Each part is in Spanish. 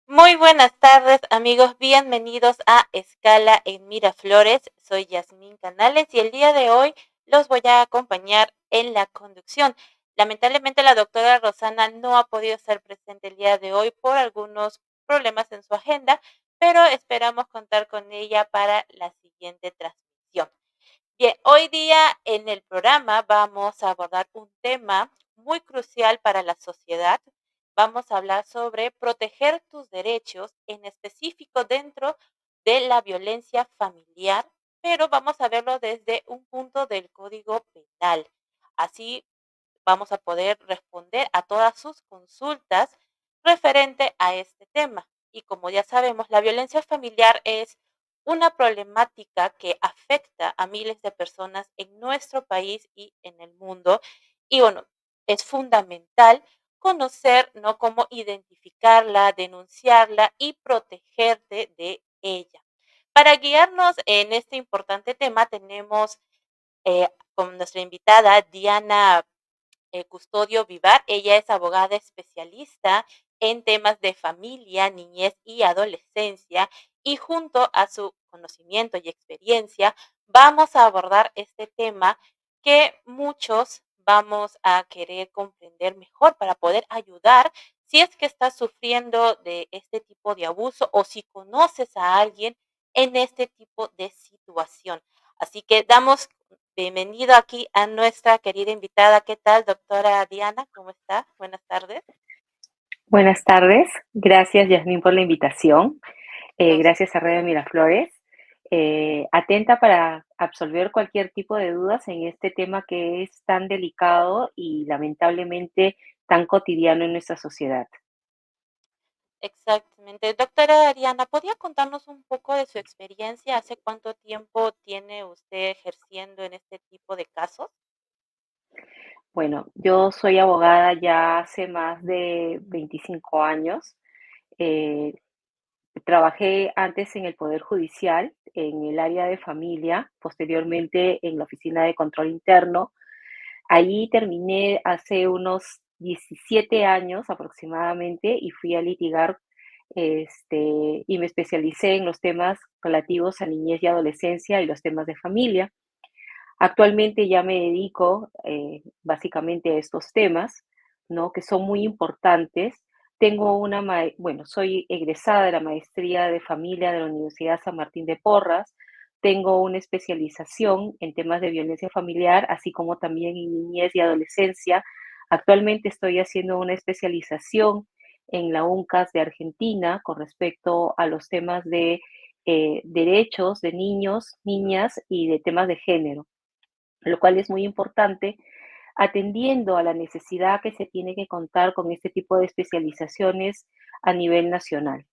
Muy buenas tardes, amigos. Bienvenidos a Escala en Miraflores. Soy Yasmín Canales y el día de hoy los voy a acompañar en la conducción. Lamentablemente, la doctora Rosana no ha podido estar presente el día de hoy por algunos problemas en su agenda, pero esperamos contar con ella para la siguiente transmisión. Bien, hoy día en el programa vamos a abordar un tema muy crucial para la sociedad. Vamos a hablar sobre proteger tus derechos, en específico dentro de la violencia familiar, pero vamos a verlo desde un punto del Código Penal. Así vamos a poder responder a todas sus consultas referente a este tema. Y como ya sabemos, la violencia familiar es una problemática que afecta a miles de personas en nuestro país y en el mundo. Y bueno, es fundamental conocer, ¿no?, cómo identificarla, denunciarla y protegerte de ella. Para guiarnos en este importante tema tenemos con nuestra invitada Diana Custodio Vivar. Ella es abogada especialista en temas de familia, niñez y adolescencia, y junto a su conocimiento y experiencia vamos a abordar este tema que muchos vamos a querer comprender mejor para poder ayudar si es que estás sufriendo de este tipo de abuso o si conoces a alguien en este tipo de situación. Así que damos bienvenido aquí a nuestra querida invitada. ¿Qué tal, doctora Diana? ¿Cómo está? Buenas tardes. Buenas tardes, gracias Yasmín por la invitación, A usted. gracias a Radio Miraflores. Atenta para absolver cualquier tipo de dudas en este tema que es tan delicado y lamentablemente tan cotidiano en nuestra sociedad. Exactamente. Doctora Diana, ¿podría contarnos un poco de su experiencia? ¿Hace cuánto tiempo tiene usted ejerciendo en este tipo de casos? Bueno, yo soy abogada ya hace más de 25 años. eh, Trabajé antes en el Poder Judicial, en el área de familia, posteriormente en la Oficina de Control Interno. Ahí terminé hace unos 17 años aproximadamente y fui a litigar, y me especialicé en los temas relativos a niñez y adolescencia y los temas de familia. Actualmente ya me dedico básicamente a estos temas, ¿no? Que son muy importantes. Bueno, soy egresada de la maestría de familia de la Universidad San Martín de Porras. Tengo una especialización en temas de violencia familiar, así como también en niñez y adolescencia. Actualmente estoy haciendo una especialización en la UNCAS de Argentina con respecto a los temas de derechos de niños, niñas y de temas de género, lo cual es muy importante, atendiendo a la necesidad que se tiene que contar con este tipo de especializaciones a nivel nacional.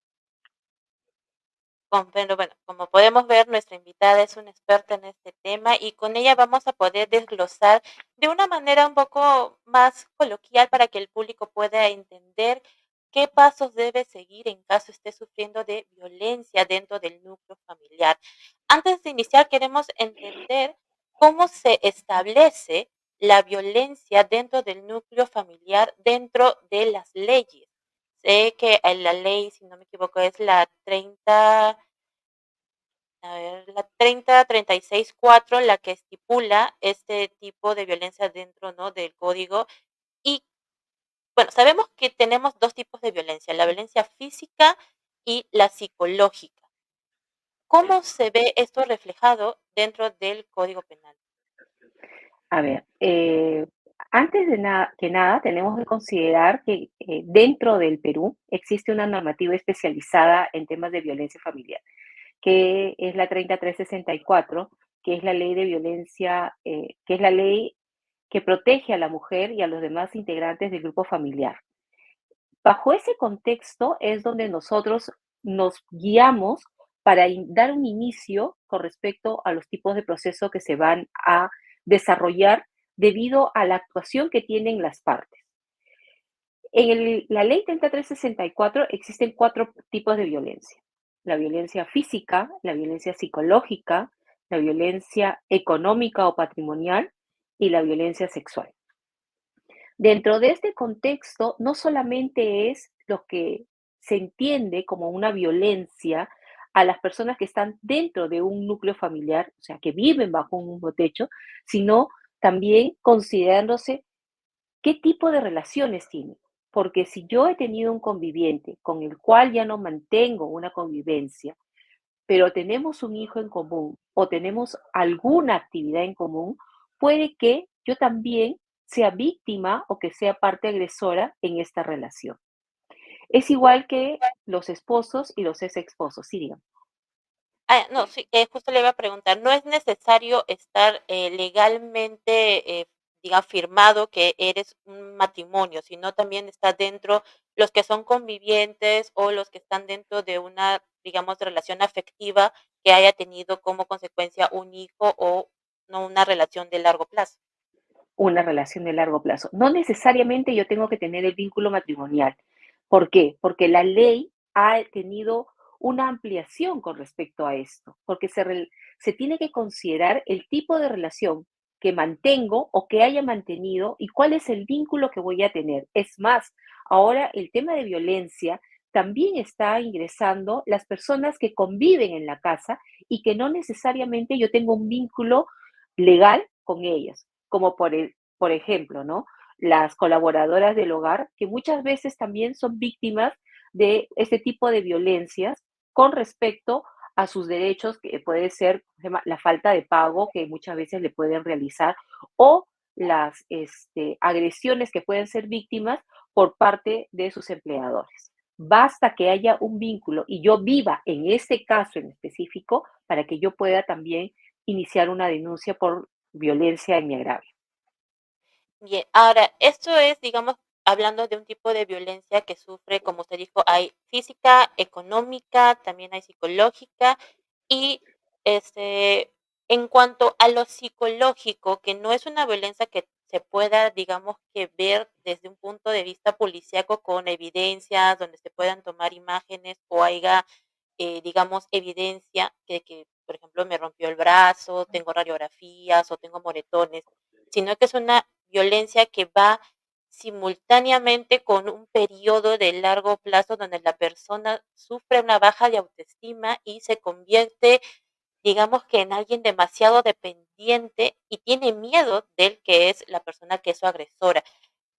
Comprendo. Bueno, como podemos ver, nuestra invitada es una experta en este tema y con ella vamos a poder desglosar de una manera un poco más coloquial para que el público pueda entender qué pasos debe seguir en caso esté sufriendo de violencia dentro del núcleo familiar. Antes de iniciar, queremos entender cómo se establece la violencia dentro del núcleo familiar, dentro de las leyes. Sé que la ley, si no me equivoco, es la 3036-4, la que estipula este tipo de violencia dentro, ¿no?, del código. Y bueno, sabemos que tenemos 2 tipos de violencia, la violencia física y la psicológica. ¿Cómo se ve esto reflejado dentro del Código Penal? A ver, antes de nada tenemos que considerar que dentro del Perú existe una normativa especializada en temas de violencia familiar, que es la 30364, que es la ley de violencia, que es la ley que protege a la mujer y a los demás integrantes del grupo familiar. Bajo ese contexto es donde nosotros nos guiamos para dar un inicio con respecto a los tipos de proceso que se van a desarrollar debido a la actuación que tienen las partes. La ley 3364 existen cuatro tipos de violencia: la violencia física, la violencia psicológica, la violencia económica o patrimonial y la violencia sexual. Dentro de este contexto, no solamente es lo que se entiende como una violencia a las personas que están dentro de un núcleo familiar, o sea, que viven bajo un mismo techo, sino también considerándose qué tipo de relaciones tienen. Porque si yo he tenido un conviviente con el cual ya no mantengo una convivencia, pero tenemos un hijo en común o tenemos alguna actividad en común, puede que yo también sea víctima o que sea parte agresora en esta relación. Es igual que los esposos y los ex esposos, sí, digan. No, sí, justo le iba a preguntar, no es necesario estar legalmente, diga, firmado que eres un matrimonio, sino también está dentro los que son convivientes o los que están dentro de una, digamos, relación afectiva que haya tenido como consecuencia un hijo o no una relación de largo plazo. Una relación de largo plazo. No necesariamente yo tengo que tener el vínculo matrimonial. ¿Por qué? Porque la ley ha tenido una ampliación con respecto a esto, porque se tiene que considerar el tipo de relación que mantengo o que haya mantenido y cuál es el vínculo que voy a tener. Es más, ahora el tema de violencia también está ingresando las personas que conviven en la casa y que no necesariamente yo tengo un vínculo legal con ellas, como por ejemplo, ¿no? Las colaboradoras del hogar, que muchas veces también son víctimas de este tipo de violencias con respecto a sus derechos, que puede ser la falta de pago que muchas veces le pueden realizar o las agresiones que pueden ser víctimas por parte de sus empleadores. Basta que haya un vínculo y yo viva en este caso en específico para que yo pueda también iniciar una denuncia por violencia en mi agravio. Bien, ahora, esto es, digamos, hablando de un tipo de violencia que sufre, como usted dijo, hay física, económica, también hay psicológica y en cuanto a lo psicológico, que no es una violencia que se pueda, digamos, que ver desde un punto de vista policíaco con evidencias, donde se puedan tomar imágenes o haya, digamos, evidencia de que, por ejemplo, me rompió el brazo, tengo radiografías o tengo moretones, sino que es una violencia que va simultáneamente con un periodo de largo plazo donde la persona sufre una baja de autoestima y se convierte, digamos que en alguien demasiado dependiente y tiene miedo del que es la persona que es su agresora.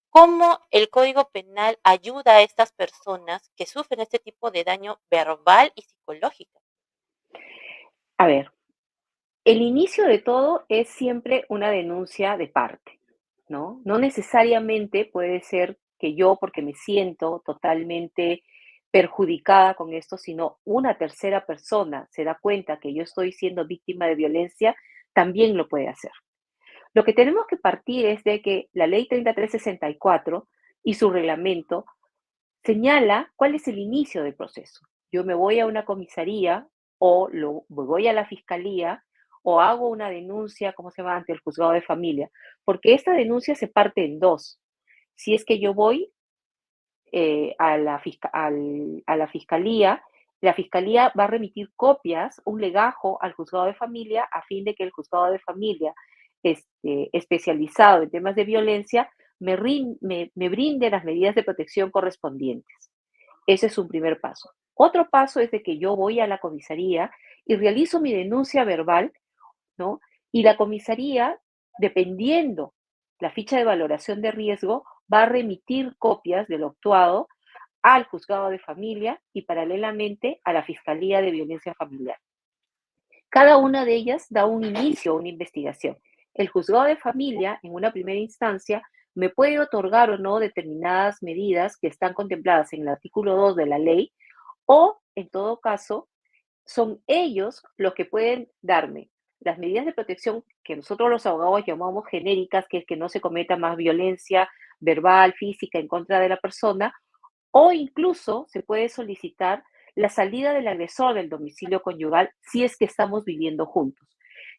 ¿Cómo el Código Penal ayuda a estas personas que sufren este tipo de daño verbal y psicológico? A ver, el inicio de todo es siempre una denuncia de parte, ¿no? No necesariamente puede ser que yo, porque me siento totalmente perjudicada con esto, sino una tercera persona se da cuenta que yo estoy siendo víctima de violencia, también lo puede hacer. Lo que tenemos que partir es de que la ley 3364 y su reglamento señala cuál es el inicio del proceso. Yo me voy a una comisaría o voy a la fiscalía o hago una denuncia, ¿cómo se llama?, ante el juzgado de familia, porque esta denuncia se parte en dos. Si es que yo voy a la fiscalía va a remitir copias, un legajo al juzgado de familia a fin de que el juzgado de familia especializado en temas de violencia me brinde las medidas de protección correspondientes. Ese es un primer paso. Otro paso es de que yo voy a la comisaría y realizo mi denuncia verbal, ¿no? Y la comisaría, dependiendo la ficha de valoración de riesgo, va a remitir copias de lo actuado al juzgado de familia y paralelamente a la Fiscalía de Violencia Familiar. Cada una de ellas da un inicio a una investigación. El juzgado de familia, en una primera instancia, me puede otorgar o no determinadas medidas que están contempladas en el artículo 2 de la ley, o, en todo caso, son ellos los que pueden darme las medidas de protección que nosotros los abogados llamamos genéricas, que es que no se cometa más violencia verbal, física en contra de la persona, o incluso se puede solicitar la salida del agresor del domicilio conyugal si es que estamos viviendo juntos.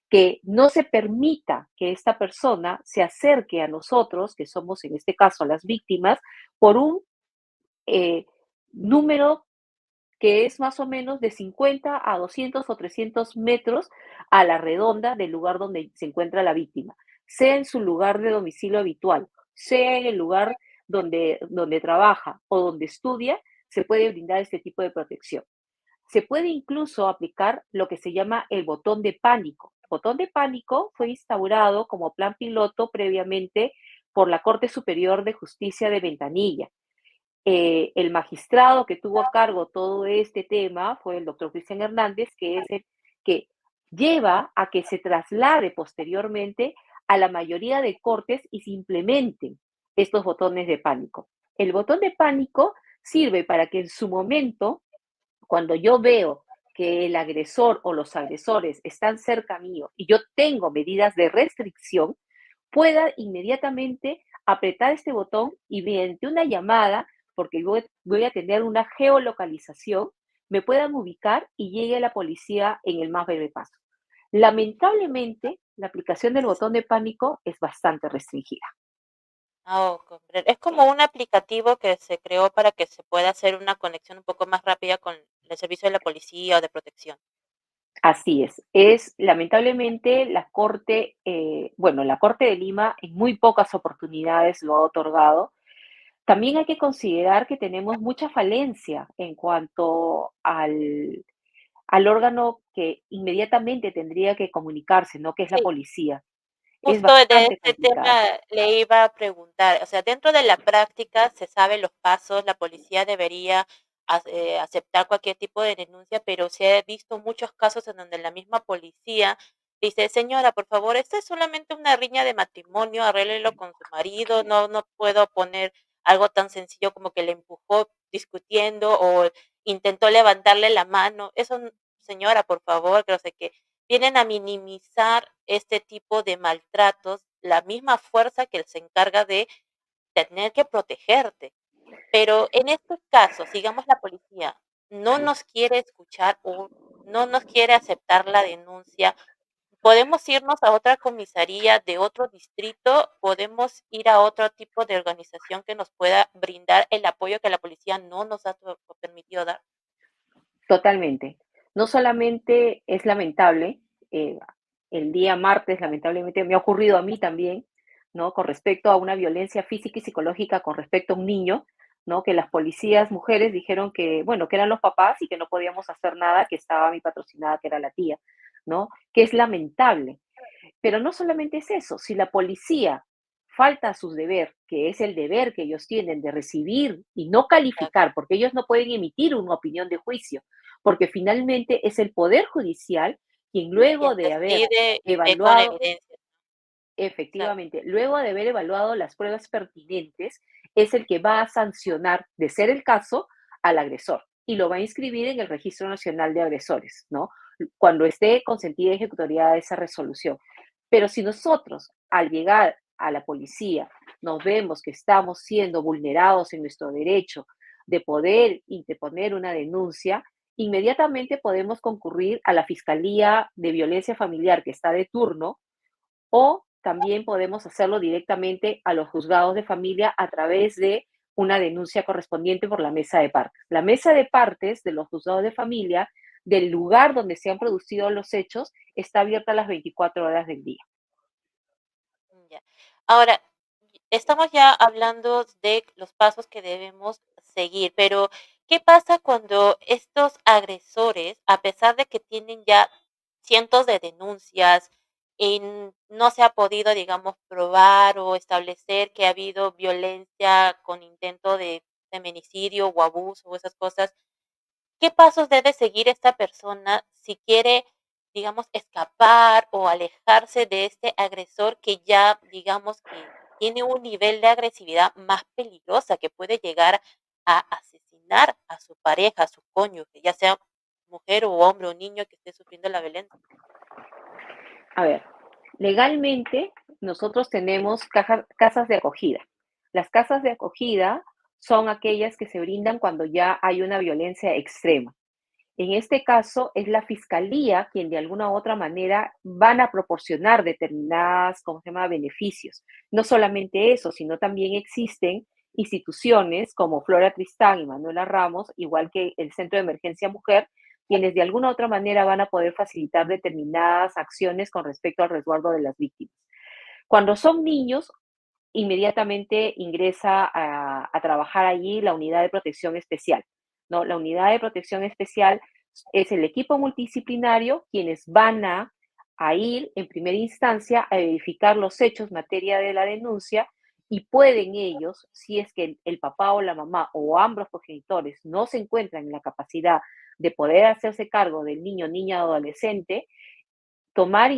Que no se permita que esta persona se acerque a nosotros, que somos en este caso las víctimas, por un eh, número que es más o menos de 50 a 200 o 300 metros a la redonda del lugar donde se encuentra la víctima, sea en su lugar de domicilio habitual, sea en el lugar donde trabaja o donde estudia, se puede brindar este tipo de protección. Se puede incluso aplicar lo que se llama el botón de pánico. El botón de pánico fue instaurado como plan piloto previamente por la Corte Superior de Justicia de Ventanilla. El magistrado que tuvo a cargo todo este tema fue el doctor Cristian Hernández, que es el que lleva a que se traslade posteriormente a la mayoría de cortes y se implementen estos botones de pánico. El botón de pánico sirve para que en su momento, cuando yo veo que el agresor o los agresores están cerca mío y yo tengo medidas de restricción, pueda inmediatamente apretar este botón y mediante una llamada, porque voy a tener una geolocalización, me puedan ubicar y llegue a la policía en el más breve paso. Lamentablemente, la aplicación del botón de pánico es bastante restringida. Comprendo. Es como un aplicativo que se creó para que se pueda hacer una conexión un poco más rápida con el servicio de la policía o de protección. Así es lamentablemente la Corte, bueno, la Corte de Lima en muy pocas oportunidades lo ha otorgado. También hay que considerar que tenemos mucha falencia en cuanto al órgano que inmediatamente tendría que comunicarse, ¿no? Que es la Sí. policía. Es Justo de bastante este complicado. tema le iba a preguntar, o sea, dentro de la práctica se sabe los pasos, la policía debería aceptar cualquier tipo de denuncia, pero se ha visto muchos casos en donde la misma policía dice, señora, por favor, esta es solamente una riña de matrimonio, arréglelo con su marido, no puedo poner algo tan sencillo como que le empujó discutiendo o intentó levantarle la mano. Eso, señora, por favor, que no sé qué vienen a minimizar este tipo de maltratos, la misma fuerza que se encarga de tener que protegerte. Pero en estos casos, digamos la policía no nos quiere escuchar o no nos quiere aceptar la denuncia, podemos irnos a otra comisaría de otro distrito, podemos ir a otro tipo de organización que nos pueda brindar el apoyo que la policía no nos ha permitido dar. Totalmente. No solamente es lamentable, eh, el día martes lamentablemente me ha ocurrido a mí también, ¿no? Con respecto a una violencia física y psicológica con respecto a un niño, ¿no? Que las policías mujeres dijeron que, bueno, que eran los papás y que no podíamos hacer nada, que estaba mi patrocinada, que era la tía, ¿no? Que es lamentable. Pero no solamente es eso, si la policía falta a su deber, que es el deber que ellos tienen de recibir y no calificar, porque ellos no pueden emitir una opinión de juicio, porque finalmente es el Poder Judicial quien Quien luego de haber decide y ve con evaluado, evidencia. Exacto. efectivamente, luego de haber evaluado las pruebas pertinentes, es el que va a sancionar, de ser el caso, al agresor y lo va a inscribir en el Registro Nacional de Agresores, ¿no? Cuando esté consentida y ejecutoriada esa resolución. Pero si nosotros, al llegar a la policía, nos vemos que estamos siendo vulnerados en nuestro derecho de poder interponer una denuncia, inmediatamente podemos concurrir a la Fiscalía de Violencia Familiar que está de turno o también podemos hacerlo directamente a los juzgados de familia a través de una denuncia correspondiente por la mesa de partes. La mesa de partes de los juzgados de familia del lugar donde se han producido los hechos está abierta las 24 horas del día. Ya. Ahora, estamos ya hablando de los pasos que debemos seguir, pero ¿qué pasa cuando estos agresores, a pesar de que tienen ya cientos de denuncias y no se ha podido, digamos, probar o establecer que ha habido violencia con intento de feminicidio o abuso o esas cosas? ¿Qué pasos debe seguir esta persona si quiere, digamos, escapar o alejarse de este agresor que ya, digamos, que tiene un nivel de agresividad más peligrosa, que puede llegar a asesinar a su pareja, a su cónyuge, ya sea mujer o hombre o niño que esté sufriendo la violencia? A ver, legalmente nosotros tenemos casas de acogida. Las casas de acogida son aquellas que se brindan cuando ya hay una violencia extrema. En este caso, es la fiscalía quien de alguna u otra manera van a proporcionar determinadas, ¿cómo se llama?, beneficios. No solamente eso, sino también existen instituciones como Flora Tristán y Manuela Ramos, igual que el Centro de Emergencia Mujer, quienes de alguna u otra manera van a poder facilitar determinadas acciones con respecto al resguardo de las víctimas. Cuando son niños, inmediatamente ingresa a trabajar allí la unidad de protección especial. ¿no? La unidad de protección especial es el equipo multidisciplinario quienes van a ir en primera instancia a verificar los hechos materia de la denuncia y pueden ellos, si es que el papá o la mamá o ambos progenitores no se encuentran en la capacidad de poder hacerse cargo del niño, niña o adolescente, tomar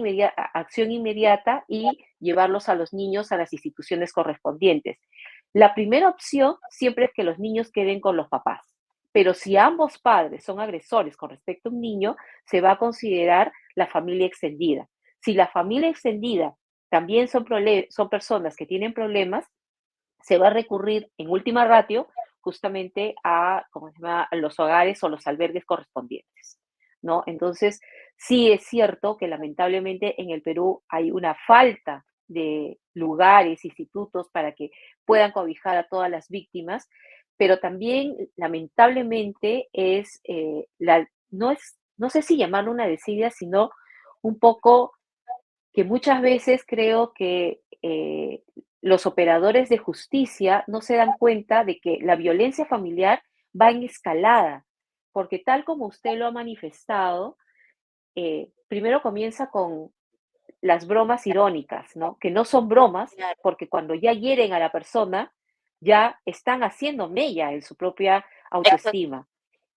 acción inmediata y llevarlos a los niños a las instituciones correspondientes. La primera opción siempre es que los niños queden con los papás, pero si ambos padres son agresores con respecto a un niño, se va a considerar la familia extendida. Si la familia extendida también son personas que tienen problemas, se va a recurrir en última ratio justamente a, ¿cómo se llama?, a los hogares o los albergues correspondientes, ¿no? Entonces, sí es cierto que lamentablemente en el Perú hay una falta de lugares, institutos para que puedan cobijar a todas las víctimas, pero también lamentablemente no sé si llamarlo una desidia, sino un poco que muchas veces creo que los operadores de justicia no se dan cuenta de que la violencia familiar va en escalada, porque tal como usted lo ha manifestado, primero comienza con las bromas irónicas, ¿no? Que no son bromas, Claro. porque cuando ya hieren a la persona, ya están haciendo mella en su propia Exacto. autoestima.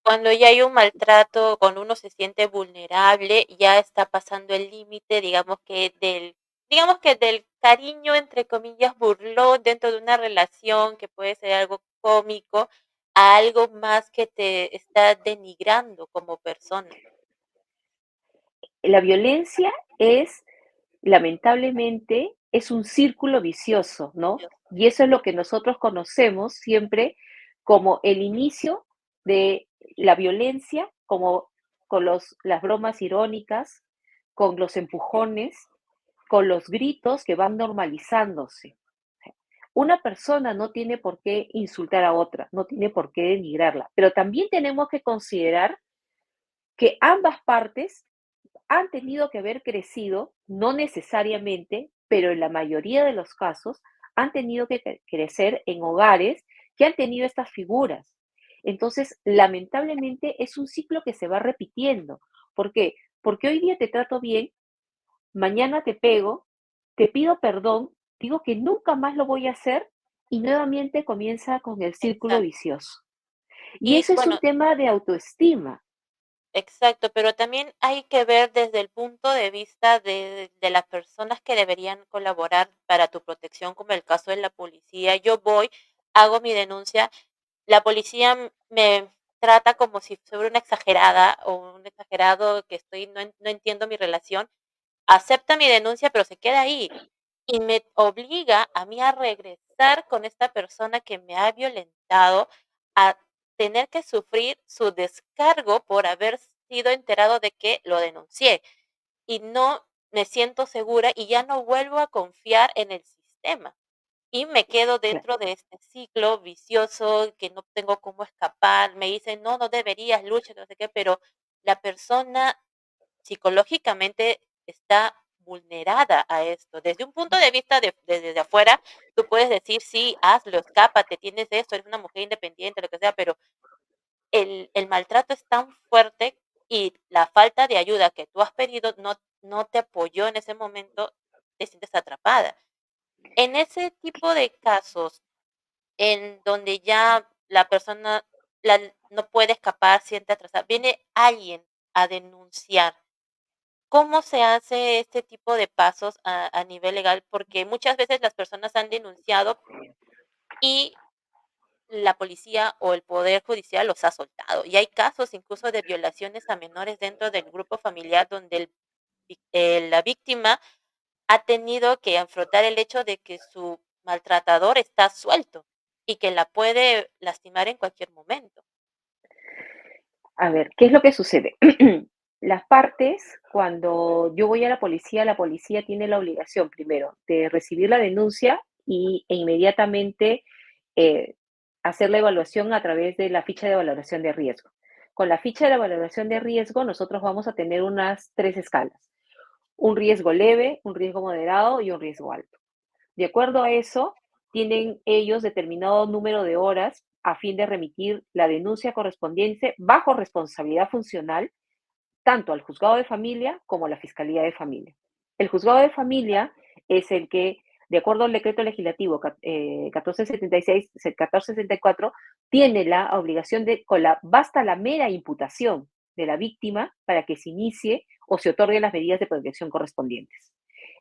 Cuando ya hay un maltrato, cuando uno se siente vulnerable, ya está pasando el límite, digamos que del cariño, entre comillas, burlón dentro de una relación que puede ser algo cómico, a algo más que te está denigrando como persona. La violencia es, lamentablemente, es un círculo vicioso, ¿no? Dios. Y eso es lo que nosotros conocemos siempre como el inicio de la violencia, como con las bromas irónicas, con los empujones, con los gritos que van normalizándose. Una persona no tiene por qué insultar a otra, no tiene por qué denigrarla, pero también tenemos que considerar que ambas partes han tenido que haber crecido, no necesariamente, pero en la mayoría de los casos, han tenido que crecer en hogares que han tenido estas figuras. Entonces, lamentablemente, es un ciclo que se va repitiendo. ¿Por qué? Porque hoy día te trato bien, mañana te pego, te pido perdón, digo que nunca más lo voy a hacer y nuevamente comienza con el círculo Exacto. vicioso. Y Y eso es un bueno, tema de autoestima. exacto, pero también hay que ver desde el punto de vista de las personas que deberían colaborar para tu protección, como el caso de la policía. Yo voy, hago mi denuncia, la policía me trata como si fuera una exagerada o un exagerado que no entiendo mi relación, acepta mi denuncia, pero se queda ahí y me obliga a mí a regresar con esta persona que me ha violentado, a tener que sufrir su descargo por haber sido enterado de que lo denuncié y no me siento segura y ya no vuelvo a confiar en el sistema y me quedo Claro. dentro de este ciclo vicioso que no tengo cómo escapar. Me dicen, no, no deberías, lucha, que no sé qué, pero la persona psicológicamente está vulnerada a esto. Desde un punto de vista desde afuera, tú puedes decir, sí, hazlo, escápate, tienes esto, eres una mujer independiente, lo que sea, pero el maltrato es tan fuerte y la falta de ayuda que tú has pedido no te apoyó en ese momento, te sientes atrapada. En ese tipo de casos, en donde ya la persona no puede escapar, siente atrasada, viene alguien a denunciar. ¿Cómo se hace este tipo de pasos a nivel legal? Porque muchas veces las personas han denunciado y la policía o el poder judicial los ha soltado. Y hay casos incluso de violaciones a menores dentro del grupo familiar donde la víctima ha tenido que afrontar el hecho de que su maltratador está suelto y que la puede lastimar en cualquier momento. A ver, ¿qué es lo que sucede? Las partes, cuando yo voy a la policía tiene la obligación, primero, de recibir la denuncia e inmediatamente eh, hacer la evaluación a través de la ficha de valoración de riesgo. Con la ficha de valoración de riesgo, nosotros vamos a tener unas tres escalas: un riesgo leve, un riesgo moderado y un riesgo alto. De acuerdo a eso, tienen ellos determinado número de horas a fin de remitir la denuncia correspondiente bajo responsabilidad funcional tanto al juzgado de familia como a la fiscalía de familia. El juzgado de familia es el que, de acuerdo al decreto legislativo 1476, 1464, tiene la obligación de, basta la mera imputación de la víctima para que se inicie o se otorguen las medidas de protección correspondientes.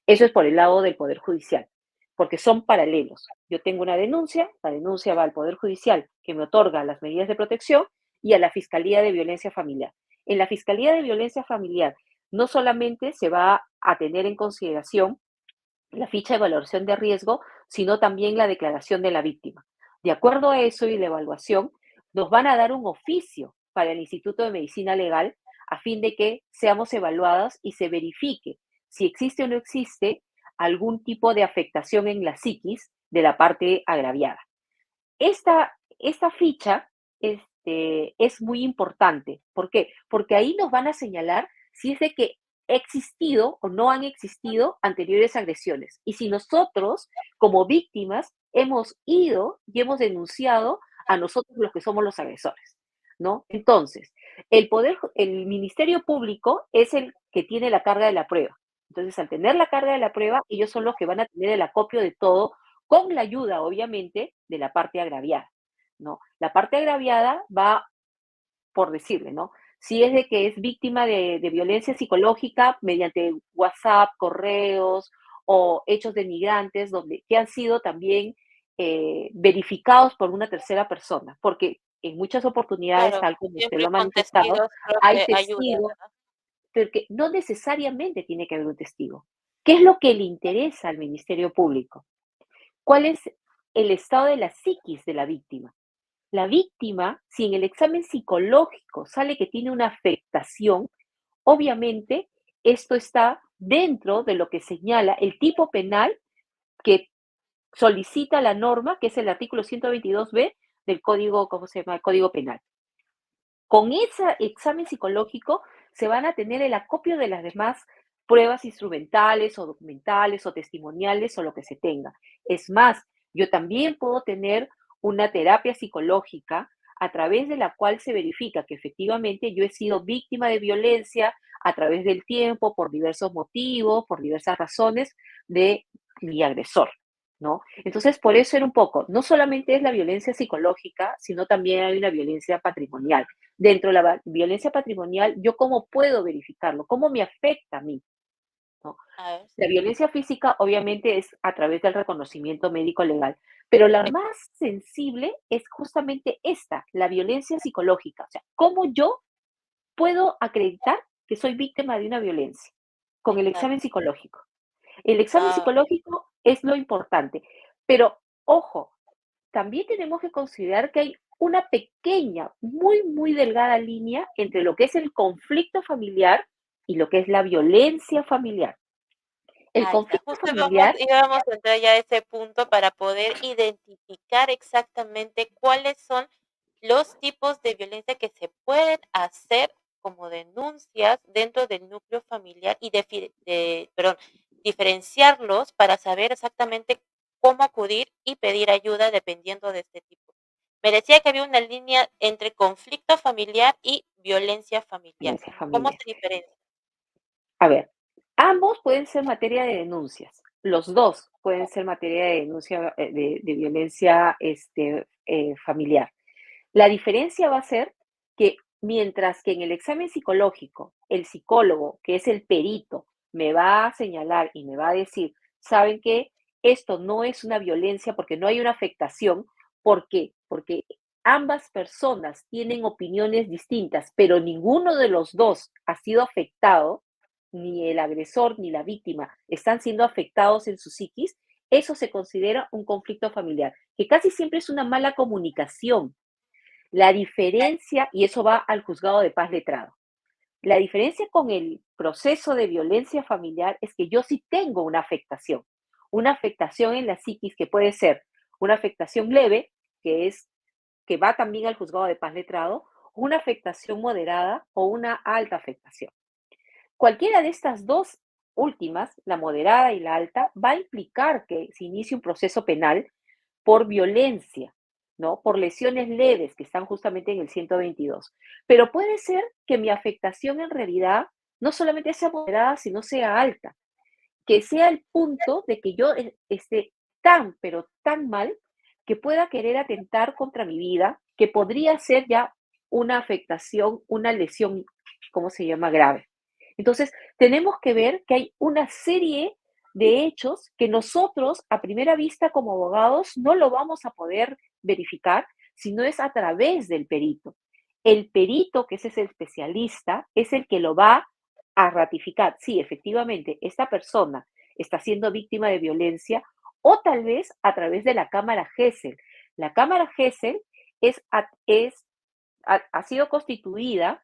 Eso es por el lado del Poder Judicial, porque son paralelos. Yo tengo una denuncia, la denuncia va al Poder Judicial, que me otorga las medidas de protección, y a la Fiscalía de Violencia Familiar. En la Fiscalía de Violencia Familiar no solamente se va a tener en consideración la ficha de valoración de riesgo, sino también la declaración de la víctima. De acuerdo a eso y la evaluación, nos van a dar un oficio para el Instituto de Medicina Legal a fin de que seamos evaluadas y se verifique si existe o no existe algún tipo de afectación en la psiquis de la parte agraviada. Esta ficha es muy importante. ¿Por qué? Porque ahí nos van a señalar si es de que ha existido o no han existido anteriores agresiones. Y si nosotros, como víctimas, hemos ido y hemos denunciado a nosotros los que somos los agresores, ¿no? Entonces, el Ministerio Público es el que tiene la carga de la prueba. Entonces, al tener la carga de la prueba, ellos son los que van a tener el acopio de todo, con la ayuda, obviamente, de la parte agraviada, ¿no? La parte agraviada va, por decirle, ¿no? Si es de que es víctima de violencia psicológica mediante WhatsApp, correos o hechos denigrantes que han sido también verificados por una tercera persona, porque en muchas oportunidades, Claro, tal como usted lo siempre ha con manifestado, testigos creo hay que ayuda, testigos, ¿verdad? porque no necesariamente tiene que haber un testigo. ¿Qué es lo que le interesa al Ministerio Público? ¿Cuál es el estado de la psiquis de la víctima? La víctima, si en el examen psicológico sale que tiene una afectación, obviamente esto está dentro de lo que señala el tipo penal que solicita la norma, que es el artículo 122b del Código, ¿cómo se llama? El Código Penal. Con ese examen psicológico se van a tener el acopio de las demás pruebas instrumentales o documentales o testimoniales o lo que se tenga. Es más, yo también puedo tener una terapia psicológica a través de la cual se verifica que efectivamente yo he sido víctima de violencia a través del tiempo, por diversos motivos, por diversas razones de mi agresor, ¿no? Entonces, por eso era un poco, no solamente es la violencia psicológica, sino también hay una violencia patrimonial. Dentro de la violencia patrimonial, ¿yo cómo puedo verificarlo? ¿Cómo me afecta a mí? ¿No? A ver, La violencia física obviamente es a través del reconocimiento médico legal, pero la ex más sensible es justamente esta, la violencia psicológica. O sea, ¿cómo yo puedo acreditar que soy víctima de una violencia? Con el exacto. examen psicológico. El examen Ah, psicológico es lo importante, pero ojo, también tenemos que considerar que hay una pequeña, muy, muy delgada línea entre lo que es el conflicto familiar y lo que es la violencia familiar. El ahí está. conflicto Justo familiar, íbamos a entrar ya a ese punto para poder identificar exactamente cuáles son los tipos de violencia que se pueden hacer como denuncias dentro del núcleo familiar y perdón, diferenciarlos para saber exactamente cómo acudir y pedir ayuda dependiendo de este tipo. Me decía que había una línea entre conflicto familiar y violencia familiar. violencia ¿Cómo familiar. se diferencia? A ver, ambos pueden ser materia de denuncias. Los dos pueden ser materia de denuncia de violencia familiar. La diferencia va a ser que mientras que en el examen psicológico, el psicólogo, que es el perito, me va a señalar y me va a decir, ¿saben qué? Esto no es una violencia porque no hay una afectación. ¿Por qué? Porque ambas personas tienen opiniones distintas, pero ninguno de los dos ha sido afectado, ni el agresor ni la víctima están siendo afectados en su psiquis. Eso se considera un conflicto familiar, que casi siempre es una mala comunicación. La diferencia, y eso va al juzgado de paz letrado, la diferencia con el proceso de violencia familiar es que yo sí tengo una afectación en la psiquis que puede ser una afectación leve, que va también al juzgado de paz letrado, una afectación moderada o una alta afectación. Cualquiera de estas dos últimas, la moderada y la alta, va a implicar que se inicie un proceso penal por violencia. ¿no? Por lesiones leves que están justamente en el 122. Pero puede ser que mi afectación en realidad no solamente sea moderada, sino sea alta, que sea el punto de que yo esté tan, pero tan mal, que pueda querer atentar contra mi vida, que podría ser ya una afectación, una lesión, ¿cómo se llama? Grave. Entonces, tenemos que ver que hay una serie de hechos que nosotros a primera vista como abogados no lo vamos a poder verificar si no es a través del perito. El perito, que ese es el especialista, es el que lo va a ratificar. Sí, efectivamente, esta persona está siendo víctima de violencia o tal vez a través de la cámara Gesell. La cámara Gesell ha sido constituida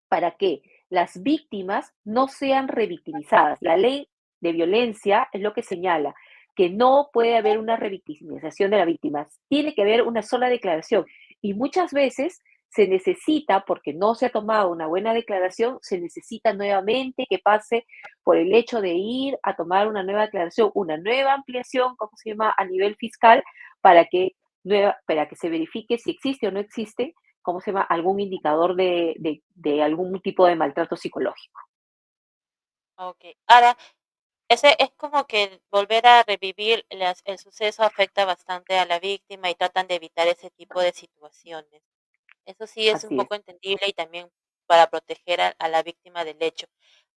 para que las víctimas no sean revictimizadas. La ley de violencia es lo que señala que no puede haber una revictimización de la víctima, tiene que haber una sola declaración y muchas veces se necesita, porque no se ha tomado una buena declaración, se necesita nuevamente que pase por el hecho de ir a tomar una nueva declaración, una nueva ampliación, ¿cómo se llama?, a nivel fiscal, para que, para que se verifique si existe o no existe, ¿cómo se llama?, algún indicador de algún tipo de maltrato psicológico. Okey. Ahora, ese es como que volver a revivir el suceso afecta bastante a la víctima y tratan de evitar ese tipo de situaciones. Eso sí es un Así es. poco entendible y también para proteger a la víctima del hecho.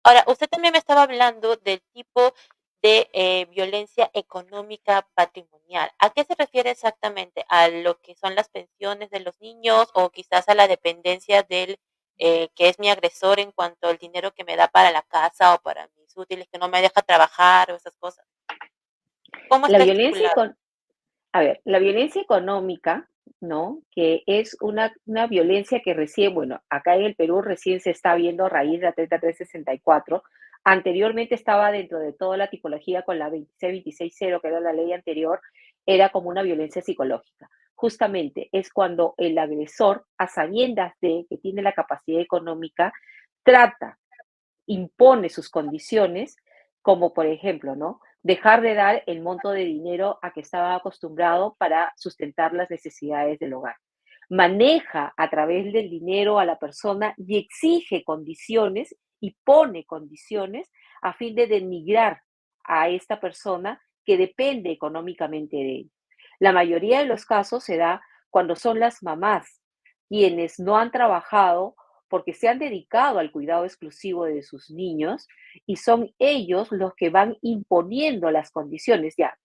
Ahora, usted también me estaba hablando del tipo de violencia económica patrimonial. ¿A qué se refiere exactamente? ¿A lo que son las pensiones de los niños o quizás a la dependencia del que es mi agresor en cuanto al dinero que me da para la casa o para mis útiles, que no me deja trabajar o esas cosas? ¿Cómo La está violencia estipulado? econ A ver, la violencia económica, ¿no? Que es una violencia que recién, bueno, acá en el Perú recién se está viendo a raíz de la 3364. Anteriormente estaba dentro de toda la tipología con la 26260, que era la ley anterior, era como una violencia psicológica. Justamente es cuando el agresor, a sabiendas de que tiene la capacidad económica, trata, impone sus condiciones, como por ejemplo, ¿no? Dejar de dar el monto de dinero a que estaba acostumbrado para sustentar las necesidades del hogar. Maneja a través del dinero a la persona y exige condiciones y pone condiciones a fin de denigrar a esta persona que depende económicamente de él. La mayoría de los casos se da cuando son las mamás quienes no han trabajado porque se han dedicado al cuidado exclusivo de sus niños y son ellos los que van imponiendo las condiciones. Ya,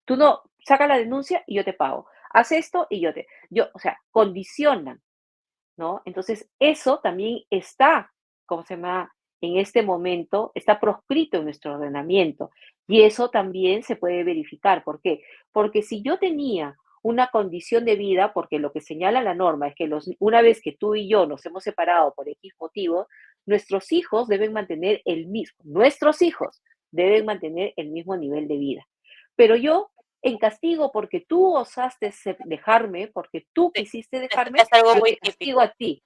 tú no, saca la denuncia y yo te pago. Haz esto y o sea, condicionan, ¿no? Entonces, eso también está, ¿cómo se llama? En este momento está proscrito en nuestro ordenamiento y eso también se puede verificar. ¿Por qué? Porque si yo tenía una condición de vida, porque lo que señala la norma es que una vez que tú y yo nos hemos separado por X motivo, nuestros hijos deben mantener el mismo nivel de vida. Pero yo, en castigo porque tú osaste dejarme, porque tú Sí, quisiste es, dejarme, es algo yo muy te castigo típico. a ti,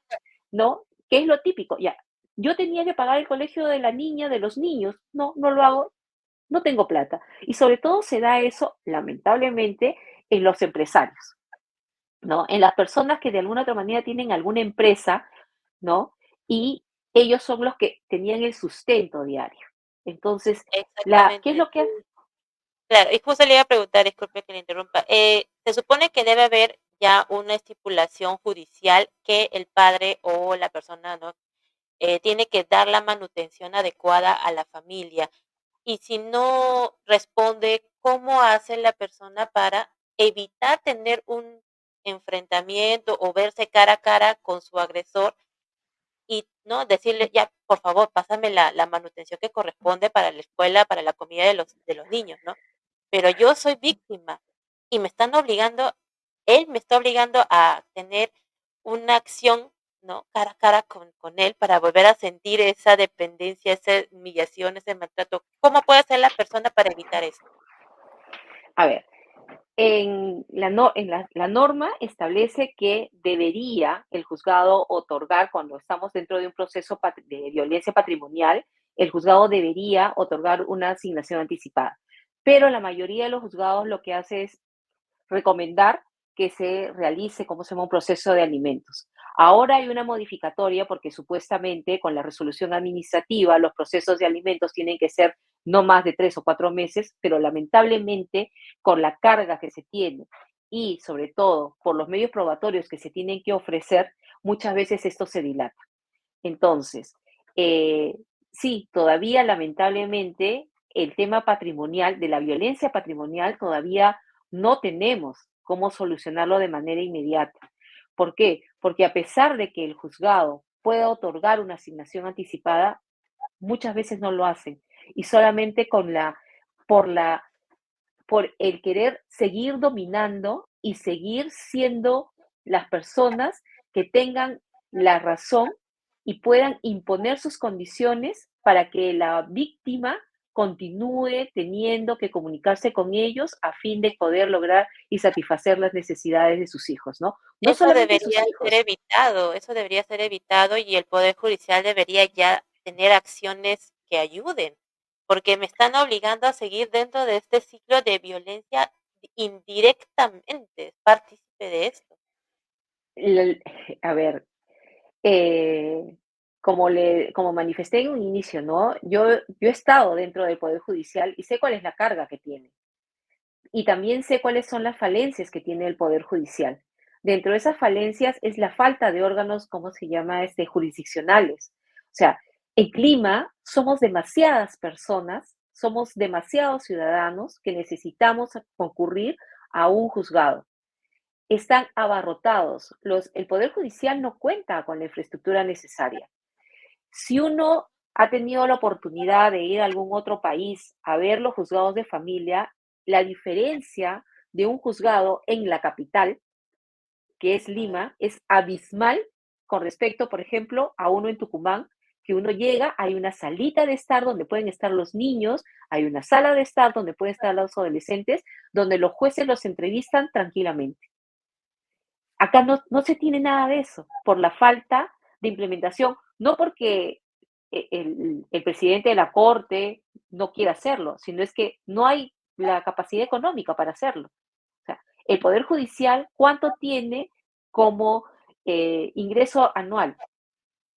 ¿no? ¿Qué es lo típico? Ya, yo tenía que pagar el colegio de la niña, de los niños, no, no lo hago, no tengo plata. Y sobre todo se da eso, lamentablemente, en los empresarios, ¿no? En las personas que de alguna otra manera tienen alguna empresa, ¿no? Y ellos son los que tenían el sustento diario. Entonces, ¿qué es Exactamente. lo que hace? Claro, y justo le iba a preguntar, disculpe que le interrumpa, se supone que debe haber ya una estipulación judicial que el padre o la persona, ¿no?, tiene que dar la manutención adecuada a la familia. Y si no responde, ¿cómo hace la persona para evitar tener un enfrentamiento o verse cara a cara con su agresor y, ¿no?, decirle: "Ya, por favor, pásame la manutención que corresponde para la escuela, para la comida de los niños", ¿no? Pero yo soy víctima y me están obligando él me está obligando a tener una acción, ¿no?, cara a cara con él para volver a sentir esa dependencia, esa humillación, ese maltrato. ¿Cómo puede hacer la persona para evitar eso? A ver, la norma establece que debería el juzgado otorgar, cuando estamos dentro de un proceso de violencia patrimonial, el juzgado debería otorgar una asignación anticipada. Pero la mayoría de los juzgados lo que hace es recomendar que se realice, ¿cómo se llama?, un proceso de alimentos. Ahora hay una modificatoria porque supuestamente con la resolución administrativa los procesos de alimentos tienen que ser no más de 3 o 4 meses, pero lamentablemente con la carga que se tiene y sobre todo por los medios probatorios que se tienen que ofrecer, muchas veces esto se dilata. Entonces, eh, sí, todavía lamentablemente el tema patrimonial, de la violencia patrimonial, todavía no tenemos cómo solucionarlo de manera inmediata. ¿Por qué? Porque a pesar de que el juzgado pueda otorgar una asignación anticipada, muchas veces no lo hacen y solamente por la, por el querer seguir dominando y seguir siendo las personas que tengan la razón y puedan imponer sus condiciones para que la víctima continúe teniendo que comunicarse con ellos a fin de poder lograr y satisfacer las necesidades de sus hijos, ¿no? No Eso solamente sus debería ser hijos. evitado, eso debería ser evitado y el Poder Judicial debería ya tener acciones que ayuden, porque me están obligando a seguir dentro de este ciclo de violencia indirectamente, es partícipe de esto. A ver, como manifesté en un inicio, ¿no? Yo he estado dentro del Poder Judicial y sé cuál es la carga que tiene. Y también sé cuáles son las falencias que tiene el Poder Judicial. Dentro de esas falencias es la falta de órganos, ¿cómo se llama? Jurisdiccionales. O sea, en Clima somos demasiadas personas, somos demasiados ciudadanos que necesitamos concurrir a un juzgado. Están abarrotados. El Poder Judicial no cuenta con la infraestructura necesaria. Si uno ha tenido la oportunidad de ir a algún otro país a ver los juzgados de familia, la diferencia de un juzgado en la capital, que es Mm, Lima, es abismal con respecto, por ejemplo, a uno en Tucumán, que uno llega, hay una salita de estar donde pueden estar los niños, hay una sala de estar donde pueden estar los adolescentes, donde los jueces los entrevistan tranquilamente. Acá no se tiene nada de eso, por la falta de implementación, no porque el presidente de la Corte no quiera hacerlo, sino es que no hay la capacidad económica para hacerlo. O sea, el Poder Judicial, ¿cuánto tiene como ingreso anual?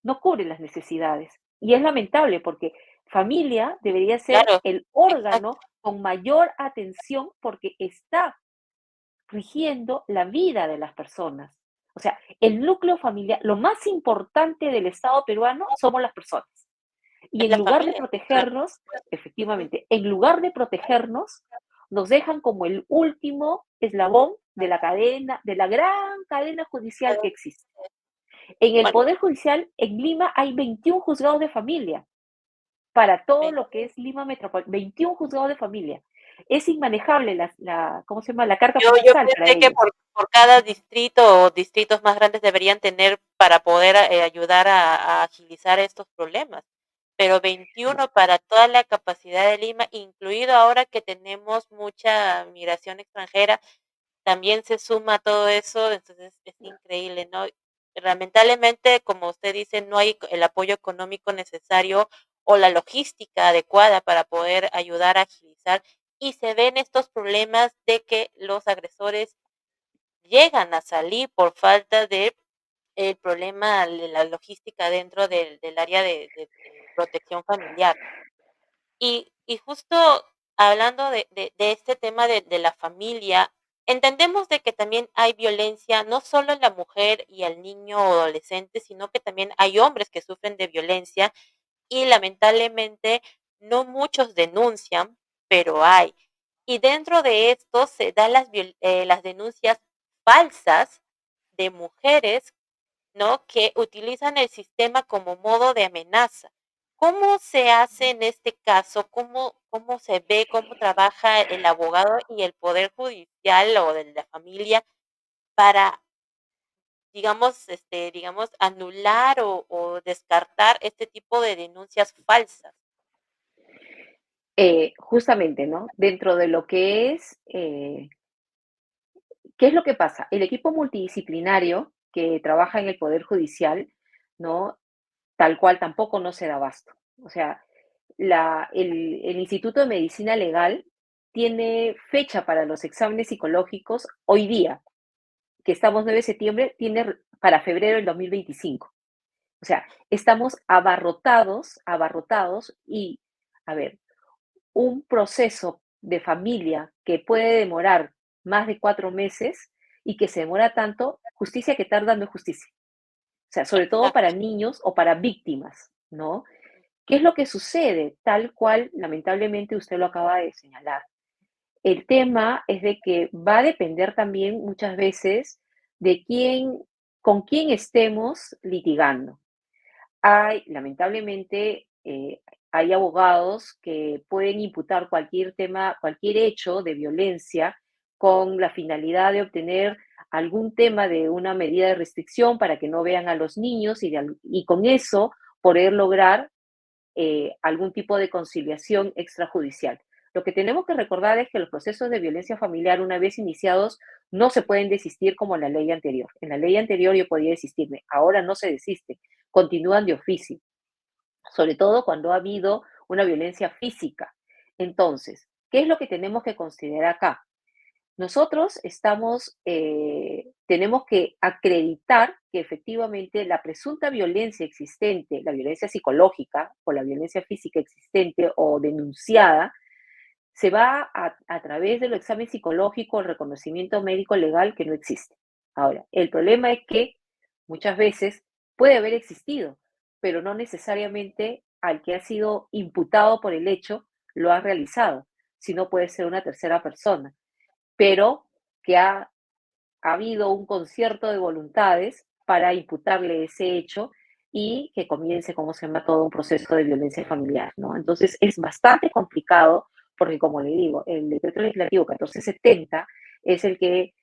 No cubre las necesidades. Y es lamentable porque familia debería ser claro, el exacto. órgano con mayor atención porque está rigiendo la vida de las personas. O sea, el núcleo familiar, lo más importante del Estado peruano somos las personas. Y Es en la lugar de familia, claro, protegernos, por supuesto. Ujú. efectivamente, en lugar de protegernos, nos dejan como el último eslabón de la cadena, de la gran cadena judicial que existe. En el Bueno, Poder Judicial, en Lima, hay 21 juzgados de familia para todo ven, lo que es Lima Metropolitana, 21 juzgados de familia. Es inmanejable ¿cómo se llama? La carga yo procesal para pensé que ellos. por cada distrito o distritos más grandes deberían tener para poder, ayudar a agilizar estos problemas, pero No, 21 para toda la capacidad de Lima, incluido ahora que tenemos mucha migración extranjera, también se suma todo eso, entonces es increíble, ¿no? Lamentablemente, como usted dice, no hay el apoyo económico necesario o la logística adecuada para poder ayudar a agilizar y se ven estos problemas de que los agresores llegan a salir por falta de el problema de la logística dentro del área de protección familiar. Y justo hablando de este tema de la familia, entendemos de que también hay violencia, no solo en la mujer y al niño o adolescente, sino que también hay hombres que sufren de violencia y lamentablemente no muchos denuncian, pero hay. Y dentro de esto se dan las denuncias falsas de mujeres, ¿no? Que utilizan el sistema como modo de amenaza. ¿Cómo se hace en este caso? ¿Cómo se ve, cómo trabaja el abogado y el poder judicial o de la familia para, digamos, anular o descartar este tipo de denuncias falsas? justamente, ¿no? Dentro de lo que es, ¿qué es lo que pasa? El equipo multidisciplinario que trabaja en el Poder Judicial, ¿no? Tal cual tampoco no se da abasto. O sea, el Instituto de Medicina Legal tiene fecha para los exámenes psicológicos hoy día. que estamos 9 de septiembre, tiene para febrero del 2025. O sea, estamos abarrotados, abarrotados y, a ver, un proceso de familia que puede demorar más de 4 meses y que se demora tanto, justicia que tarda no es justicia. O sea, sobre todo para exacto. niños o para víctimas, ¿no? ¿Qué es lo que sucede? Tal cual, lamentablemente, usted lo acaba de señalar. El tema es de que va a depender también muchas veces de con quién estemos litigando. Lamentablemente, hay abogados que pueden imputar cualquier tema, cualquier hecho de violencia con la finalidad de obtener algún tema de una medida de restricción para que no vean a los niños y con eso poder lograr algún tipo de conciliación extrajudicial. Lo que tenemos que recordar es que los procesos de violencia familiar, una vez iniciados, no se pueden desistir como en la ley anterior. En la ley anterior yo podía desistirme, ahora no se desiste, continúan de oficio, sobre todo cuando ha habido una violencia física. Entonces, ¿qué es lo que tenemos que considerar acá? Nosotros tenemos que acreditar que efectivamente la presunta violencia existente, la violencia psicológica o la violencia física existente o denunciada, se va a través del examen psicológico, el reconocimiento médico legal que no existe. Ahora, el problema es que muchas veces puede haber existido, pero no necesariamente al que ha sido imputado por el hecho lo ha realizado, sino puede ser una tercera persona, pero que ha habido un concierto de voluntades para imputarle ese hecho y que comience, como se llama, todo un proceso de violencia familiar, ¿no? Entonces es bastante complicado porque, como le digo, el decreto legislativo 1470 es el que,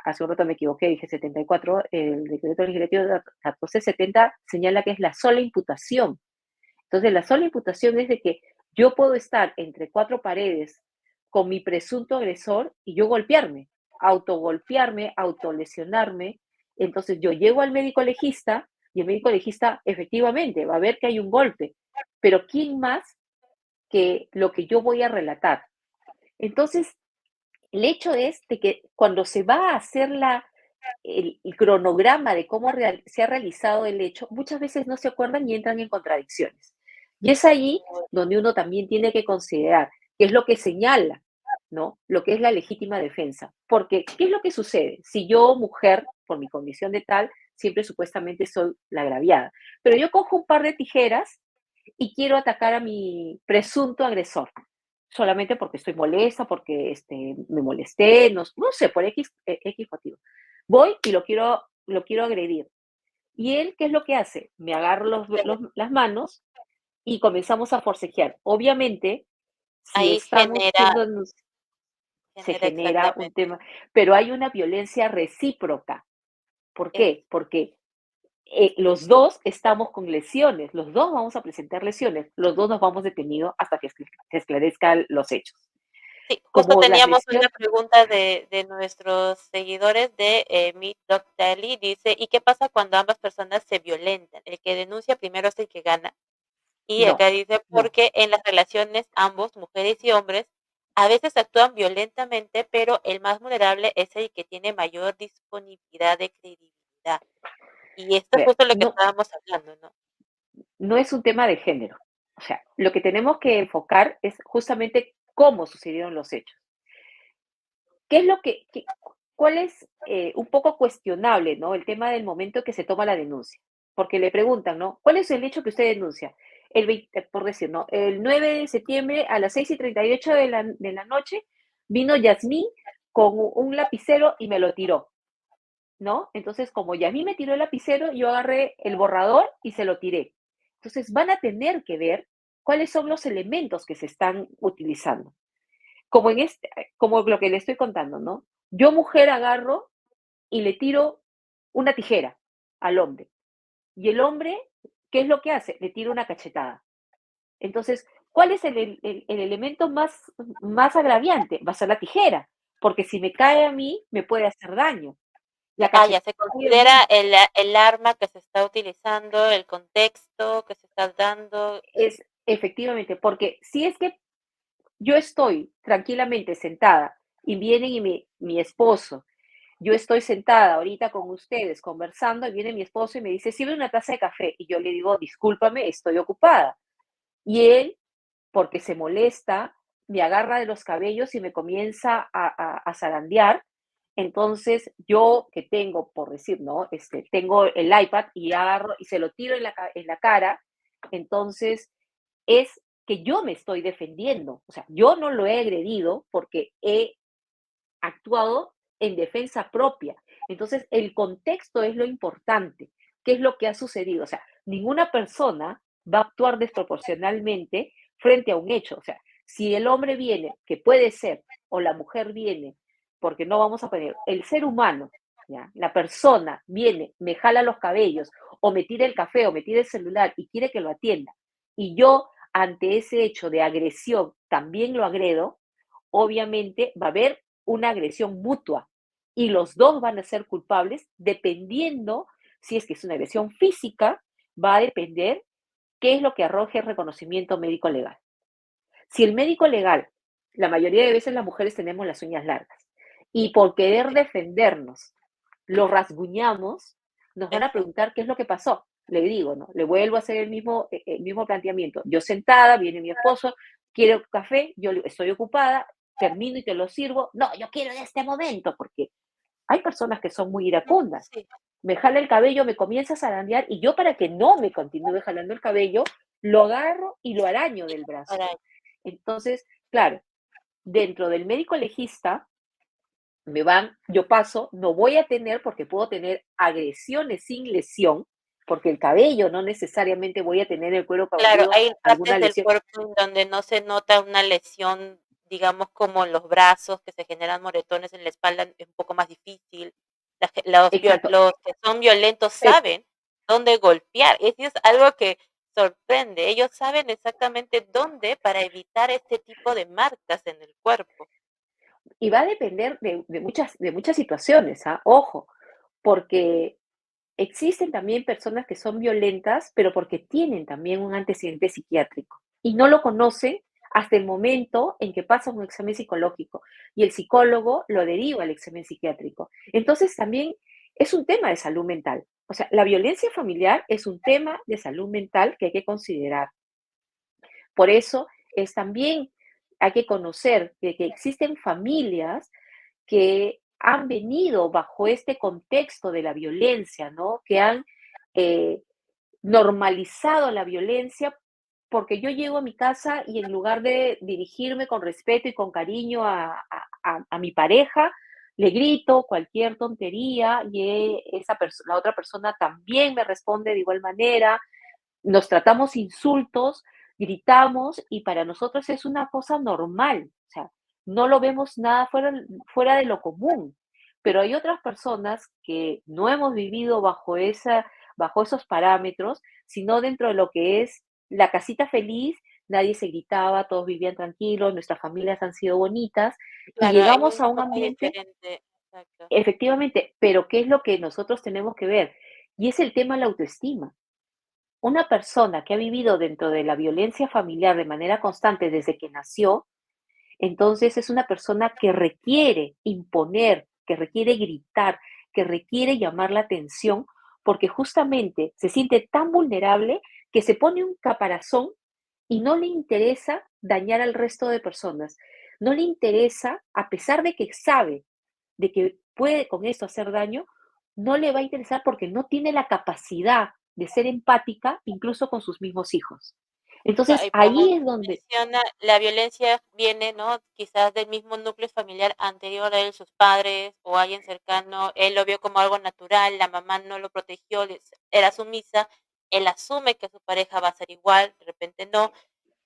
hace un rato me equivoqué, dije 74, el decreto legislativo 1470 señala que es la sola imputación. Entonces, la sola imputación es de que yo puedo estar entre cuatro paredes con mi presunto agresor y yo golpearme, autogolpearme, autolesionarme. Entonces, yo llego al médico legista y el médico legista efectivamente va a ver que hay un golpe, pero ¿quién más que lo que yo voy a relatar? Entonces, el hecho es de que cuando se va a hacer el cronograma de cómo se ha realizado el hecho, muchas veces no se acuerdan y entran en contradicciones. Y es ahí donde uno también tiene que considerar qué es lo que señala, ¿no? Lo que es la legítima defensa. Porque, ¿qué es lo que sucede? Si yo, mujer, por mi condición de tal, siempre supuestamente soy la agraviada, pero yo cojo un par de tijeras y quiero atacar a mi presunto agresor solamente porque estoy molesta, porque me molesté, no sé, por X motivo. Voy y lo quiero agredir. ¿Y él qué es lo que hace? Me agarra las manos y comenzamos a forcejear. Obviamente, si Ahí estamos se genera genera un exactamente. tema, pero hay una violencia recíproca. ¿Por Es, qué? Porque los dos estamos con lesiones, los dos vamos a presentar lesiones, los dos nos vamos detenidos hasta que se esclarezcan los hechos. sí, justo Como las teníamos una lesiones, pregunta de nuestros seguidores de Meet Doc Daily. Dice, ¿y qué pasa cuando ambas personas se violentan? El que denuncia primero es el que gana. Y no, acá dice, no. porque en las relaciones ambos, mujeres y hombres, a veces actúan violentamente, pero el más vulnerable es el que tiene mayor disponibilidad de credibilidad. Y esto es justo lo que No, estábamos hablando, ¿no? no es un tema de género. O sea, lo que tenemos que enfocar es justamente cómo sucedieron los hechos. ¿Qué es cuál es un poco cuestionable, ¿no? El tema del momento que se toma la denuncia. Porque le preguntan, ¿no? ¿Cuál es el hecho que usted denuncia? Por decir, ¿no? El 9 de septiembre a las 6:38 de la noche vino Yasmín con un lapicero y me lo tiró, ¿no? Entonces, como Yasmín me tiró el lapicero, yo agarré el borrador y se lo tiré. Entonces, van a tener que ver cuáles son los elementos que se están utilizando. Como lo que le estoy contando, ¿no? Yo, mujer, agarro y le tiro una tijera al hombre. Y el hombre, ¿qué es lo que hace? Le tira una cachetada. Entonces, ¿cuál es el elemento más agraviante? Va a ser la tijera, porque si me cae a mí, me puede hacer daño. La Ya cachetada, se considera obviamente, el arma que se está utilizando, el contexto que se está dando. es efectivamente, porque si es que yo estoy tranquilamente sentada y vienen y mi esposo yo estoy sentada ahorita con ustedes conversando y viene mi esposo y me dice, sirve una taza de café. Y yo le digo, discúlpame, estoy ocupada. Y él, porque se molesta, me agarra de los cabellos y me comienza a zarandear. Entonces, yo que tengo, por decir, ¿no? Tengo el iPad y agarro y se lo tiro en la cara. Entonces, es que yo me estoy defendiendo. O sea, yo no lo he agredido porque he actuado en defensa propia. Entonces, el contexto es lo importante. ¿Qué es lo que ha sucedido? O sea, ninguna persona va a actuar desproporcionalmente frente a un hecho. O sea, si el hombre viene, que puede ser, o la mujer viene, porque no vamos a poner, el ser humano, ¿ya? La persona viene, me jala los cabellos, o me tira el café, o me tira el celular y quiere que lo atienda, y yo ante ese hecho de agresión también lo agredo, obviamente va a haber una agresión mutua y los dos van a ser culpables dependiendo si es que es una agresión física, va a depender qué es lo que arroje el reconocimiento médico legal. Si el médico legal, la mayoría de veces las mujeres tenemos las uñas largas y por querer defendernos lo rasguñamos, nos van a Exacto. preguntar qué es lo que pasó. Le digo, ¿no? Le vuelvo a hacer el mismo planteamiento. Yo sentada, viene mi esposo, quiero café, yo estoy ocupada, termino y te lo sirvo. No, yo quiero en este momento, porque hay personas que son muy iracundas. Sí, Me jala el cabello, me comienza a zarandear y yo para que no me continúe jalando el cabello, lo agarro y lo araño del brazo. para Entonces, claro, dentro del médico legista, yo paso, no voy a tener, porque puedo tener agresiones sin lesión, porque el cabello no necesariamente voy a tener el cuero claro, cabelludo, hay alguna partes del lesión. cuerpo en donde no se nota una lesión, digamos, como en los brazos, que se generan moretones en la espalda, es un poco más difícil. Exacto. Los que son violentos Pe- saben dónde golpear. Eso es algo que sorprende. Ellos saben exactamente dónde para evitar este tipo de marcas en el cuerpo. y va a depender de muchas situaciones, ¿ah? Ojo, porque existen también personas que son violentas, pero porque tienen también un antecedente psiquiátrico y no lo conocen hasta el momento en que pasa un examen psicológico y el psicólogo lo deriva al examen psiquiátrico. Entonces también es un tema de salud mental. O sea, la violencia familiar es un tema de salud mental que hay que considerar. Por eso es también, hay que conocer que existen familias que han venido bajo este contexto de la violencia, ¿no? Que han eh, normalizado la violencia porque yo llego a mi casa y en lugar de dirigirme con respeto y con cariño a mi pareja, le grito cualquier tontería y la otra persona también me responde de igual manera, nos tratamos insultos, gritamos y para nosotros es una cosa normal, o sea, no lo vemos nada fuera de lo común. Pero hay otras personas que no hemos vivido bajo esos parámetros, sino dentro de lo que es la casita feliz, nadie se gritaba, todos vivían tranquilos, nuestras familias han sido bonitas y Claro, hay llegamos un a un toque ambiente, diferente. Exacto. efectivamente, pero ¿qué es lo que nosotros tenemos que ver? Y es el tema de la autoestima. Una persona que ha vivido dentro de la violencia familiar de manera constante desde que nació, entonces es una persona que requiere imponer, que requiere gritar, que requiere llamar la atención, porque justamente se siente tan vulnerable que se pone un caparazón y no le interesa dañar al resto de personas. No le interesa, a pesar de que sabe de que puede con esto hacer daño, no le va a interesar porque no tiene la capacidad de ser empática incluso con sus mismos hijos. Entonces Y como ahí es usted donde, menciona, la violencia viene, ¿no? Quizás del mismo núcleo familiar anterior a él, sus padres o alguien cercano, él lo vio como algo natural, la mamá no lo protegió, era sumisa, él asume que su pareja va a ser igual, de repente no,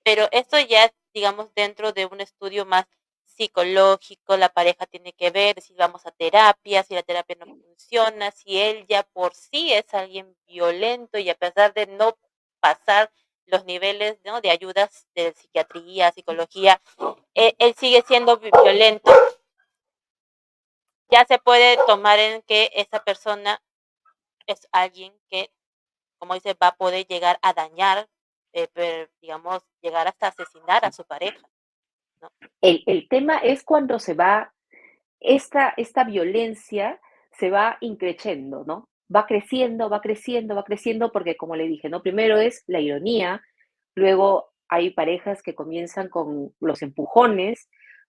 pero esto ya es, digamos, dentro de un estudio más psicológico, la pareja tiene que ver si vamos a terapia, si la terapia no funciona, si él ya por sí es alguien violento y a pesar de no pasar los niveles, ¿no? De ayudas de psiquiatría, psicología, él sigue siendo violento, ya se puede tomar en que esa persona es alguien que, como dice, va a poder llegar a dañar, digamos, llegar hasta asesinar a su pareja, ¿no? el tema es cuando se va esta violencia se va increciendo, ¿no? Va creciendo, va creciendo, va creciendo, porque como le dije, ¿no? Primero es la ironía, luego hay parejas que comienzan con los empujones,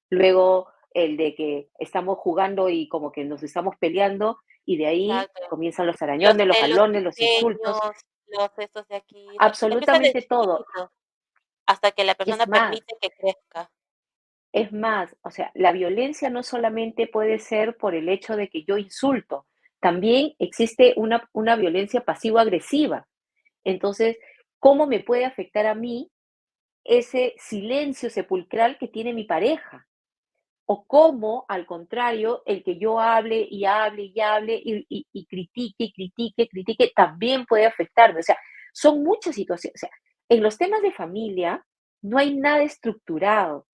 luego el de que estamos jugando y como que nos estamos peleando, y de ahí exacto. comienzan los Los arañones, los celos jalones, los insultos, pequeños, los estos de aquí, se empieza absolutamente desde todo. chiquito, hasta que la Es persona más, permite que crezca. Es más, o sea, la violencia no solamente puede ser por el hecho de que yo insulto, también existe una violencia pasivo-agresiva. Entonces, ¿cómo me puede afectar a mí ese silencio sepulcral que tiene mi pareja? O cómo, al contrario, el que yo hable y hable y hable y critique, critique, critique, también puede afectarme. O sea, son muchas situaciones. O sea, en los temas de familia no hay nada estructurado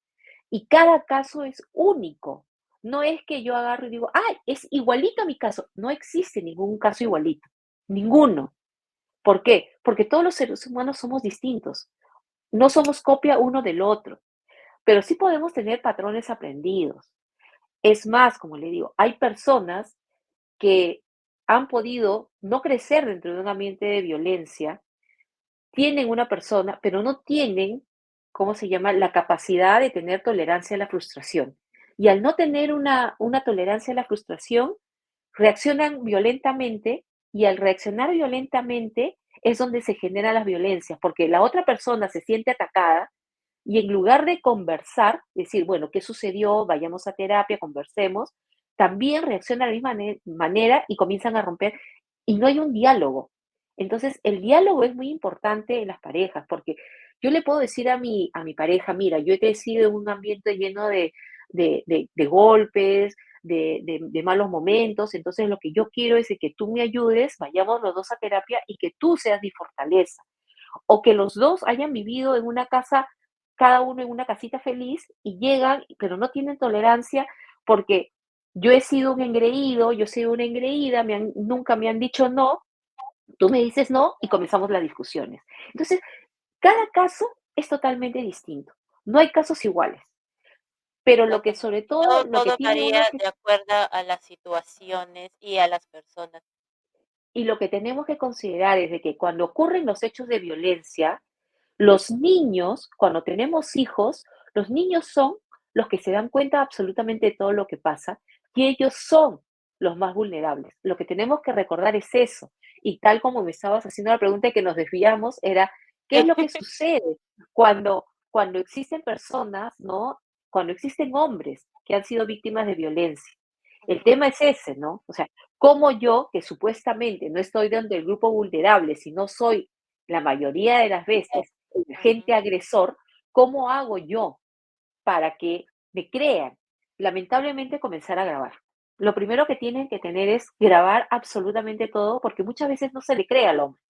y cada caso es único. No es que yo agarro y digo, ¡ay, es igualito a mi caso! No existe ningún caso igualito, ninguno. ¿Por qué? Porque todos los seres humanos somos distintos, no somos copia uno del otro, pero sí podemos tener patrones aprendidos. Es más, como le digo, hay personas que han podido no crecer dentro de un ambiente de violencia, tienen una persona, pero no tienen, ¿cómo se llama?, la capacidad de tener tolerancia a la frustración. Y al no tener una tolerancia a la frustración, reaccionan violentamente y al reaccionar violentamente es donde se generan las violencias, porque la otra persona se siente atacada y en lugar de conversar, decir, bueno, ¿qué sucedió? Vayamos a terapia, conversemos, también reacciona de la misma manera y comienzan a romper y no hay un diálogo. Entonces, el diálogo es muy importante en las parejas, porque yo le puedo decir a mi pareja, mira, yo he crecido en un ambiente lleno de golpes, de malos momentos, entonces lo que yo quiero es de que tú me ayudes, vayamos los dos a terapia y que tú seas mi fortaleza o que los dos hayan vivido en una casa, cada uno en una casita feliz y llegan, pero no tienen tolerancia porque yo he sido un engreído, yo he sido una engreída, nunca me han dicho no, tú me dices no y comenzamos las discusiones. Entonces, cada caso es totalmente distinto. No hay casos iguales, pero lo que Exactamente. sobre todo, lo que Todo tiene varía uno que de acuerdo a las situaciones y a las personas. y lo que tenemos que considerar es de que cuando ocurren los hechos de violencia, los niños, cuando tenemos hijos, los niños son los que se dan cuenta absolutamente de todo lo que pasa y ellos son los más vulnerables. Lo que tenemos que recordar es eso. Y tal como me estabas haciendo la pregunta y que nos desviamos, era, ¿qué es lo que sucede cuando existen personas, ¿no? Cuando existen hombres que han sido víctimas de violencia? El Ujú. tema es ese, ¿no? O sea, como yo, que supuestamente no estoy dentro del grupo vulnerable, sino soy la mayoría de las veces el Ujú. agente agresor, ¿cómo hago yo para que me crean? Lamentablemente comenzar a grabar. Lo primero que tienen que tener es grabar absolutamente todo, porque muchas veces no se le cree al hombre.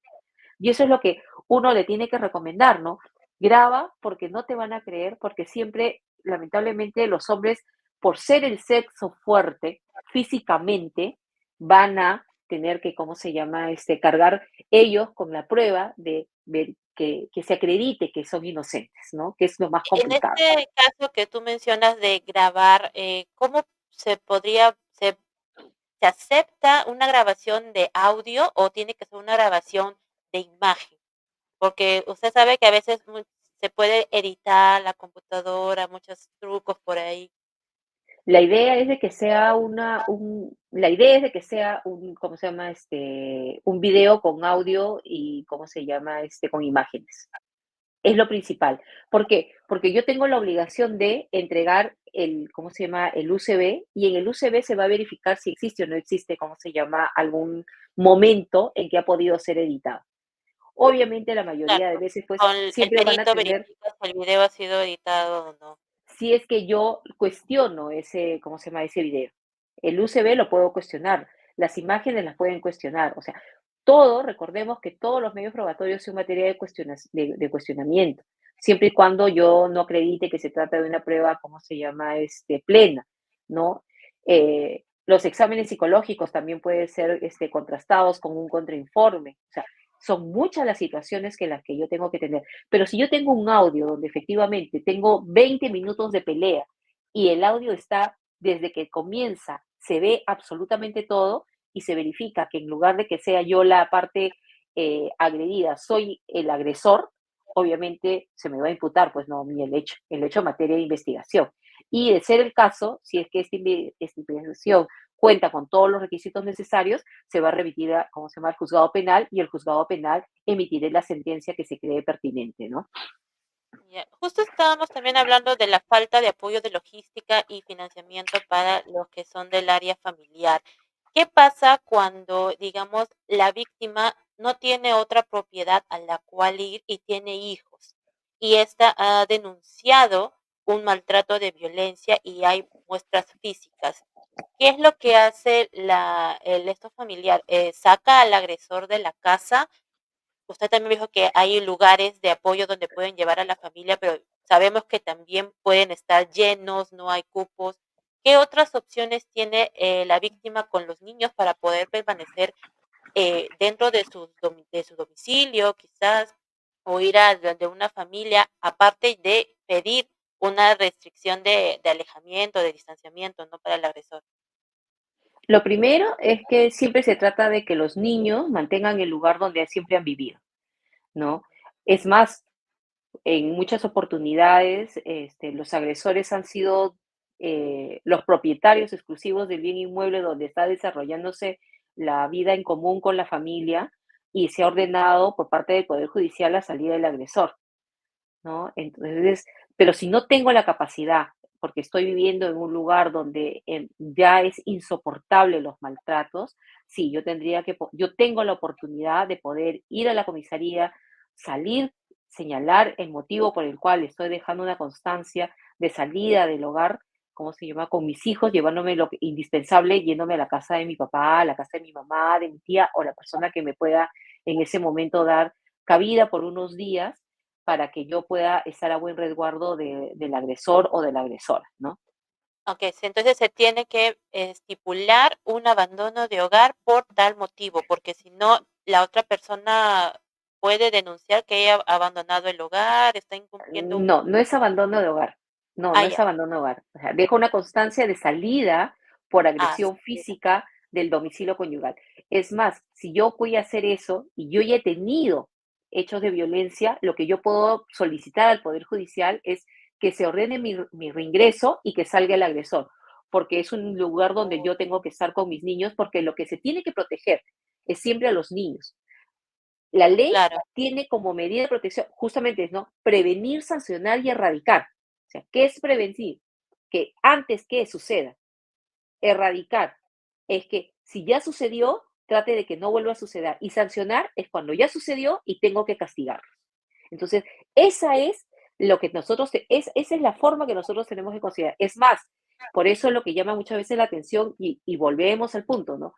Y eso es lo que uno le tiene que recomendar, ¿no? Graba porque no te van a creer, porque siempre, lamentablemente, los hombres, por ser el sexo fuerte físicamente, van a tener que, ¿cómo se llama? Cargar ellos con la prueba de ver que se acredite que son inocentes, ¿no? Que es lo más En complicado. este caso que tú mencionas de grabar, ¿cómo se podría se acepta una grabación de audio o tiene que ser una grabación de imagen? Porque usted sabe que a veces se puede editar la computadora, muchos trucos por ahí. La idea es de que sea la idea es de que sea ¿cómo se llama? Un video con audio y, ¿cómo se llama? Con imágenes. Es lo principal. ¿Por qué? Porque yo tengo la obligación de entregar ¿cómo se llama? El USB y en el USB se va a verificar si existe o no existe, ¿cómo se llama? Algún momento en que ha podido ser editado. Obviamente la Claro, mayoría de veces pues con el siempre van a perito tener, verifica si el video ha sido editado o no. si es que yo cuestiono ¿cómo se llama? Ese video. El USB lo puedo cuestionar, las imágenes las pueden cuestionar, o sea, todo, recordemos que todos los medios probatorios son materia de cuestionamiento, siempre y cuando yo no acredite que se trata de una prueba, ¿cómo se llama? Plena, ¿no? Los exámenes psicológicos también pueden ser contrastados con un contrainforme, o sea, son muchas las situaciones que las que yo tengo que tener. Pero si yo tengo un audio donde efectivamente tengo 20 minutos de pelea y el audio está desde que comienza se ve absolutamente todo y se verifica que en lugar de que sea yo la parte agredida, soy el agresor, obviamente se me va a imputar, pues no, el hecho en materia de investigación. Y de ser el caso, si es que esta investigación cuenta con todos los requisitos necesarios, se va a remitir a, ¿cómo se llama?, al juzgado penal, y el juzgado penal emitirá la sentencia que se cree pertinente, ¿no? Ya. Justo estábamos también hablando de la falta de apoyo de logística y financiamiento para los que son del área familiar. ¿Qué pasa cuando, digamos, la víctima no tiene otra propiedad a la cual ir y tiene hijos? Y ésta ha denunciado un maltrato de violencia y hay muestras físicas. ¿Qué es lo que hace el esto familiar? ¿Saca al agresor de la casa? Usted también dijo que hay lugares de apoyo donde pueden llevar a la familia, pero sabemos que también pueden estar llenos, no hay cupos. ¿Qué otras opciones tiene la víctima con los niños para poder permanecer dentro de de su domicilio, quizás, o ir a donde una familia, aparte de pedir una restricción de alejamiento, de distanciamiento, no para el agresor? Lo primero es que siempre se trata de que los niños mantengan el lugar donde siempre han vivido, ¿no? Es más, en muchas oportunidades, los agresores han sido los propietarios exclusivos del bien inmueble donde está desarrollándose la vida en común con la familia, y se ha ordenado por parte del Poder Judicial la salida del agresor, ¿no? Entonces, pero si no tengo la capacidad, porque estoy viviendo en un lugar donde ya es insoportable los maltratos, sí, yo tengo la oportunidad de poder ir a la comisaría, salir, señalar el motivo por el cual estoy dejando una constancia de salida del hogar, ¿cómo se llama? Con mis hijos, llevándome lo indispensable, yéndome a la casa de mi papá, a la casa de mi mamá, de mi tía, o la persona que me pueda en ese momento dar cabida por unos días, para que yo pueda estar a buen resguardo del agresor o de la agresora, ¿no? Okey, sí, entonces se tiene que estipular un abandono de hogar por tal motivo, porque si no, la otra persona puede denunciar que ella ha abandonado el hogar, está incumpliendo un No, no es abandono de hogar. No, ah, no es ya. abandono de hogar. O sea, deja una constancia de salida por Ah, agresión salida. física del domicilio conyugal. Es más, si yo voy a hacer eso y yo ya he tenido hechos de violencia, lo que yo puedo solicitar al Poder Judicial es que se ordene mi reingreso y que salga el agresor, porque es un lugar donde Oh, yo tengo que estar con mis niños, porque lo que se tiene que proteger es siempre a los niños. La ley claro, tiene como medida de protección justamente, ¿no?, prevenir, sancionar y erradicar. O sea, ¿qué es prevenir? Que antes que suceda. Erradicar es que si ya sucedió, trate de que no vuelva a suceder. Y sancionar es cuando ya sucedió y tengo que castigarlo. Entonces, esa es lo que esa es la forma que nosotros tenemos que considerar. Es más, por eso es lo que llama muchas veces la atención, y volvemos al punto, ¿no?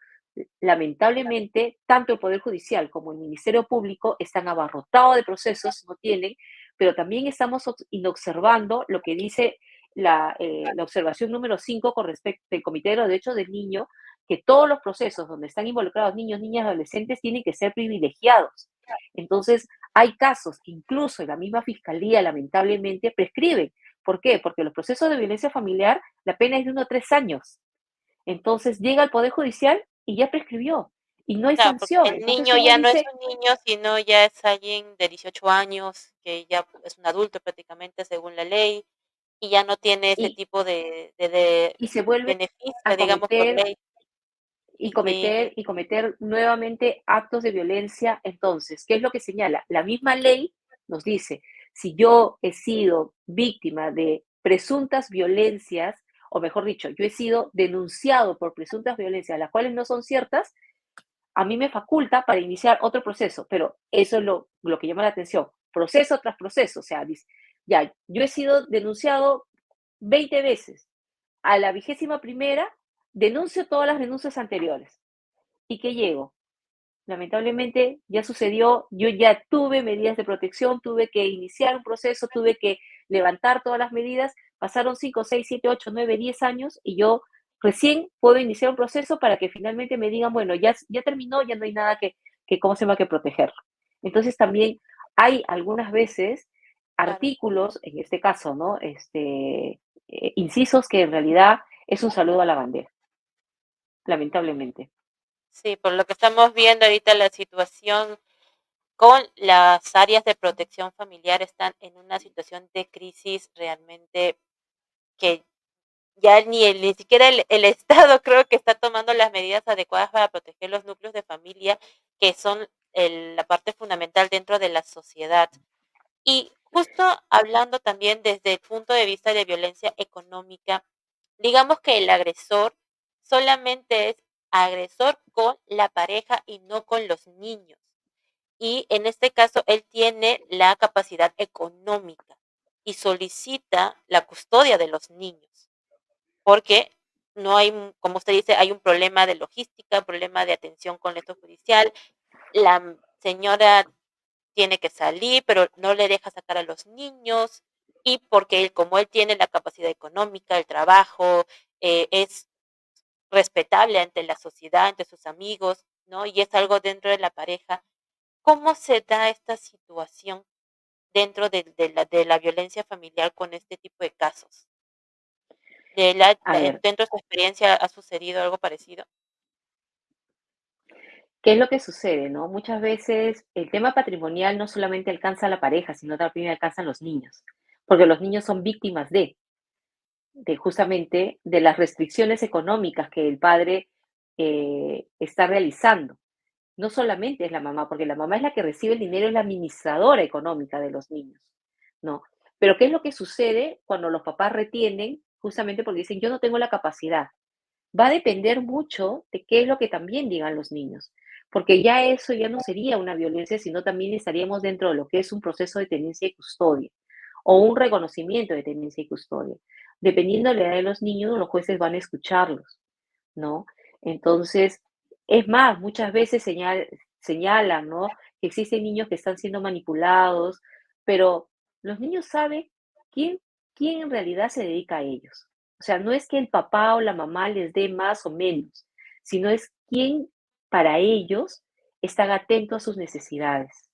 Lamentablemente, tanto el Poder Judicial como el Ministerio Público están abarrotados de procesos, no tienen, pero también estamos inobservando lo que dice la observación número 5 con respecto al Comité de los Derechos del Niño, que todos los procesos donde están involucrados niños, niñas, adolescentes tienen que ser privilegiados. Entonces, hay casos que incluso en la misma fiscalía, lamentablemente, prescriben. ¿Por qué? Porque los procesos de violencia familiar, la pena es de 1 a 3 años. Entonces, llega al Poder Judicial y ya prescribió y no hay claro, porque sanción. el Entonces niño uno ya no es dice, un niño, sino ya es alguien de 18 años, que ya es un adulto prácticamente según la ley, y ya no tiene ese y, tipo de y se vuelve beneficio, a digamos, por cometer ley. Sí, y cometer nuevamente actos de violencia. Entonces, ¿qué es lo que señala? La misma ley nos dice, si yo he sido víctima de presuntas violencias, o mejor dicho, yo he sido denunciado por presuntas violencias, las cuales no son ciertas, a mí me faculta para iniciar otro proceso, pero eso es lo que llama la atención, proceso tras proceso. O sea, dice, ya, yo he sido denunciado 20 veces, a la 21ª denuncio todas las denuncias anteriores. ¿Y qué llego? Lamentablemente ya sucedió, yo ya tuve medidas de protección, tuve que iniciar un proceso, tuve que levantar todas las medidas, pasaron 5, 6, 7, 8, 9, 10 años y yo recién puedo iniciar un proceso para que finalmente me digan, bueno, ya terminó, ya no hay nada ¿cómo se llama?, que protegerlo. Entonces también hay algunas veces claro. artículos, en este caso, ¿no? Incisos que en realidad es un saludo a la bandera, lamentablemente. Sí, por lo que estamos viendo ahorita la situación con las áreas de protección familiar están en una situación de crisis realmente que ya ni siquiera el Estado creo que está tomando las medidas adecuadas para proteger los núcleos de familia, que son la parte fundamental dentro de la sociedad. Y justo hablando también desde el punto de vista de violencia económica, digamos que el agresor solamente es agresor con la pareja y no con los niños. Y en este caso, él tiene la capacidad económica y solicita la custodia de los niños, porque no hay, como usted dice, hay un problema de logística, un problema de atención con esto judicial. La señora tiene que salir, pero no le deja sacar a los niños y porque él, como él tiene la capacidad económica, el trabajo, es respetable ante la sociedad, ante sus amigos, ¿no? Y es algo dentro de la pareja. ¿Cómo se da esta situación dentro de la violencia familiar con este tipo de casos? A ver, ¿Dentro de su experiencia ha sucedido algo parecido? ¿qué es lo que sucede, no? Muchas veces el tema patrimonial no solamente alcanza a la pareja, sino también alcanza a los niños, porque los niños son víctimas de justamente de las restricciones económicas que el padre está realizando. No solamente es la mamá, porque la mamá es la que recibe el dinero, es la administradora económica de los niños, ¿no? Pero ¿qué es lo que sucede cuando los papás retienen? Justamente porque dicen, yo no tengo la capacidad. Va a depender mucho de qué es lo que también digan los niños, porque ya eso ya no sería una violencia, sino también estaríamos dentro de lo que es un proceso de tenencia y custodia o un reconocimiento de tenencia y custodia. Dependiendo de la edad de los niños, los jueces van a escucharlos, ¿no? Entonces, es más, muchas veces señalan, ¿no? Que existen niños que están siendo manipulados, pero los niños saben quién, quién en realidad se dedica a ellos. O sea, no es que el papá o la mamá les dé más o menos, sino es quién para ellos están atentos a sus necesidades.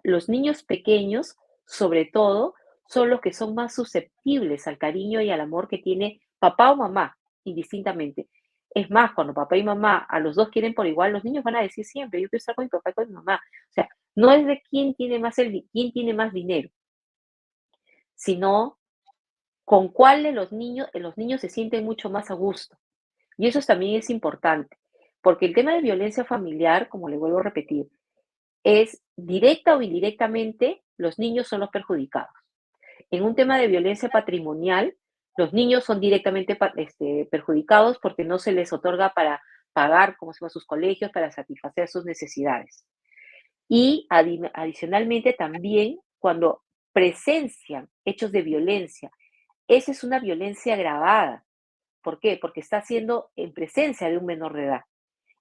Los niños pequeños, sobre todo, son los que son más susceptibles al cariño y al amor que tiene papá o mamá, indistintamente. Es más, cuando papá y mamá a los dos quieren por igual, los niños van a decir siempre, yo quiero estar con mi papá y con mi mamá. O sea, no es de quién tiene más dinero, sino con cuál de los niños se sienten mucho más a gusto. Y eso también es importante, porque el tema de violencia familiar, como le vuelvo a repetir, es directa o indirectamente, los niños son los perjudicados. En un tema de violencia patrimonial, los niños son directamente perjudicados porque no se les otorga para pagar, como se llama, sus colegios, para satisfacer sus necesidades. Y adicionalmente también cuando presencian hechos de violencia, esa es una violencia agravada. ¿Por qué? Porque está haciendo en presencia de un menor de edad.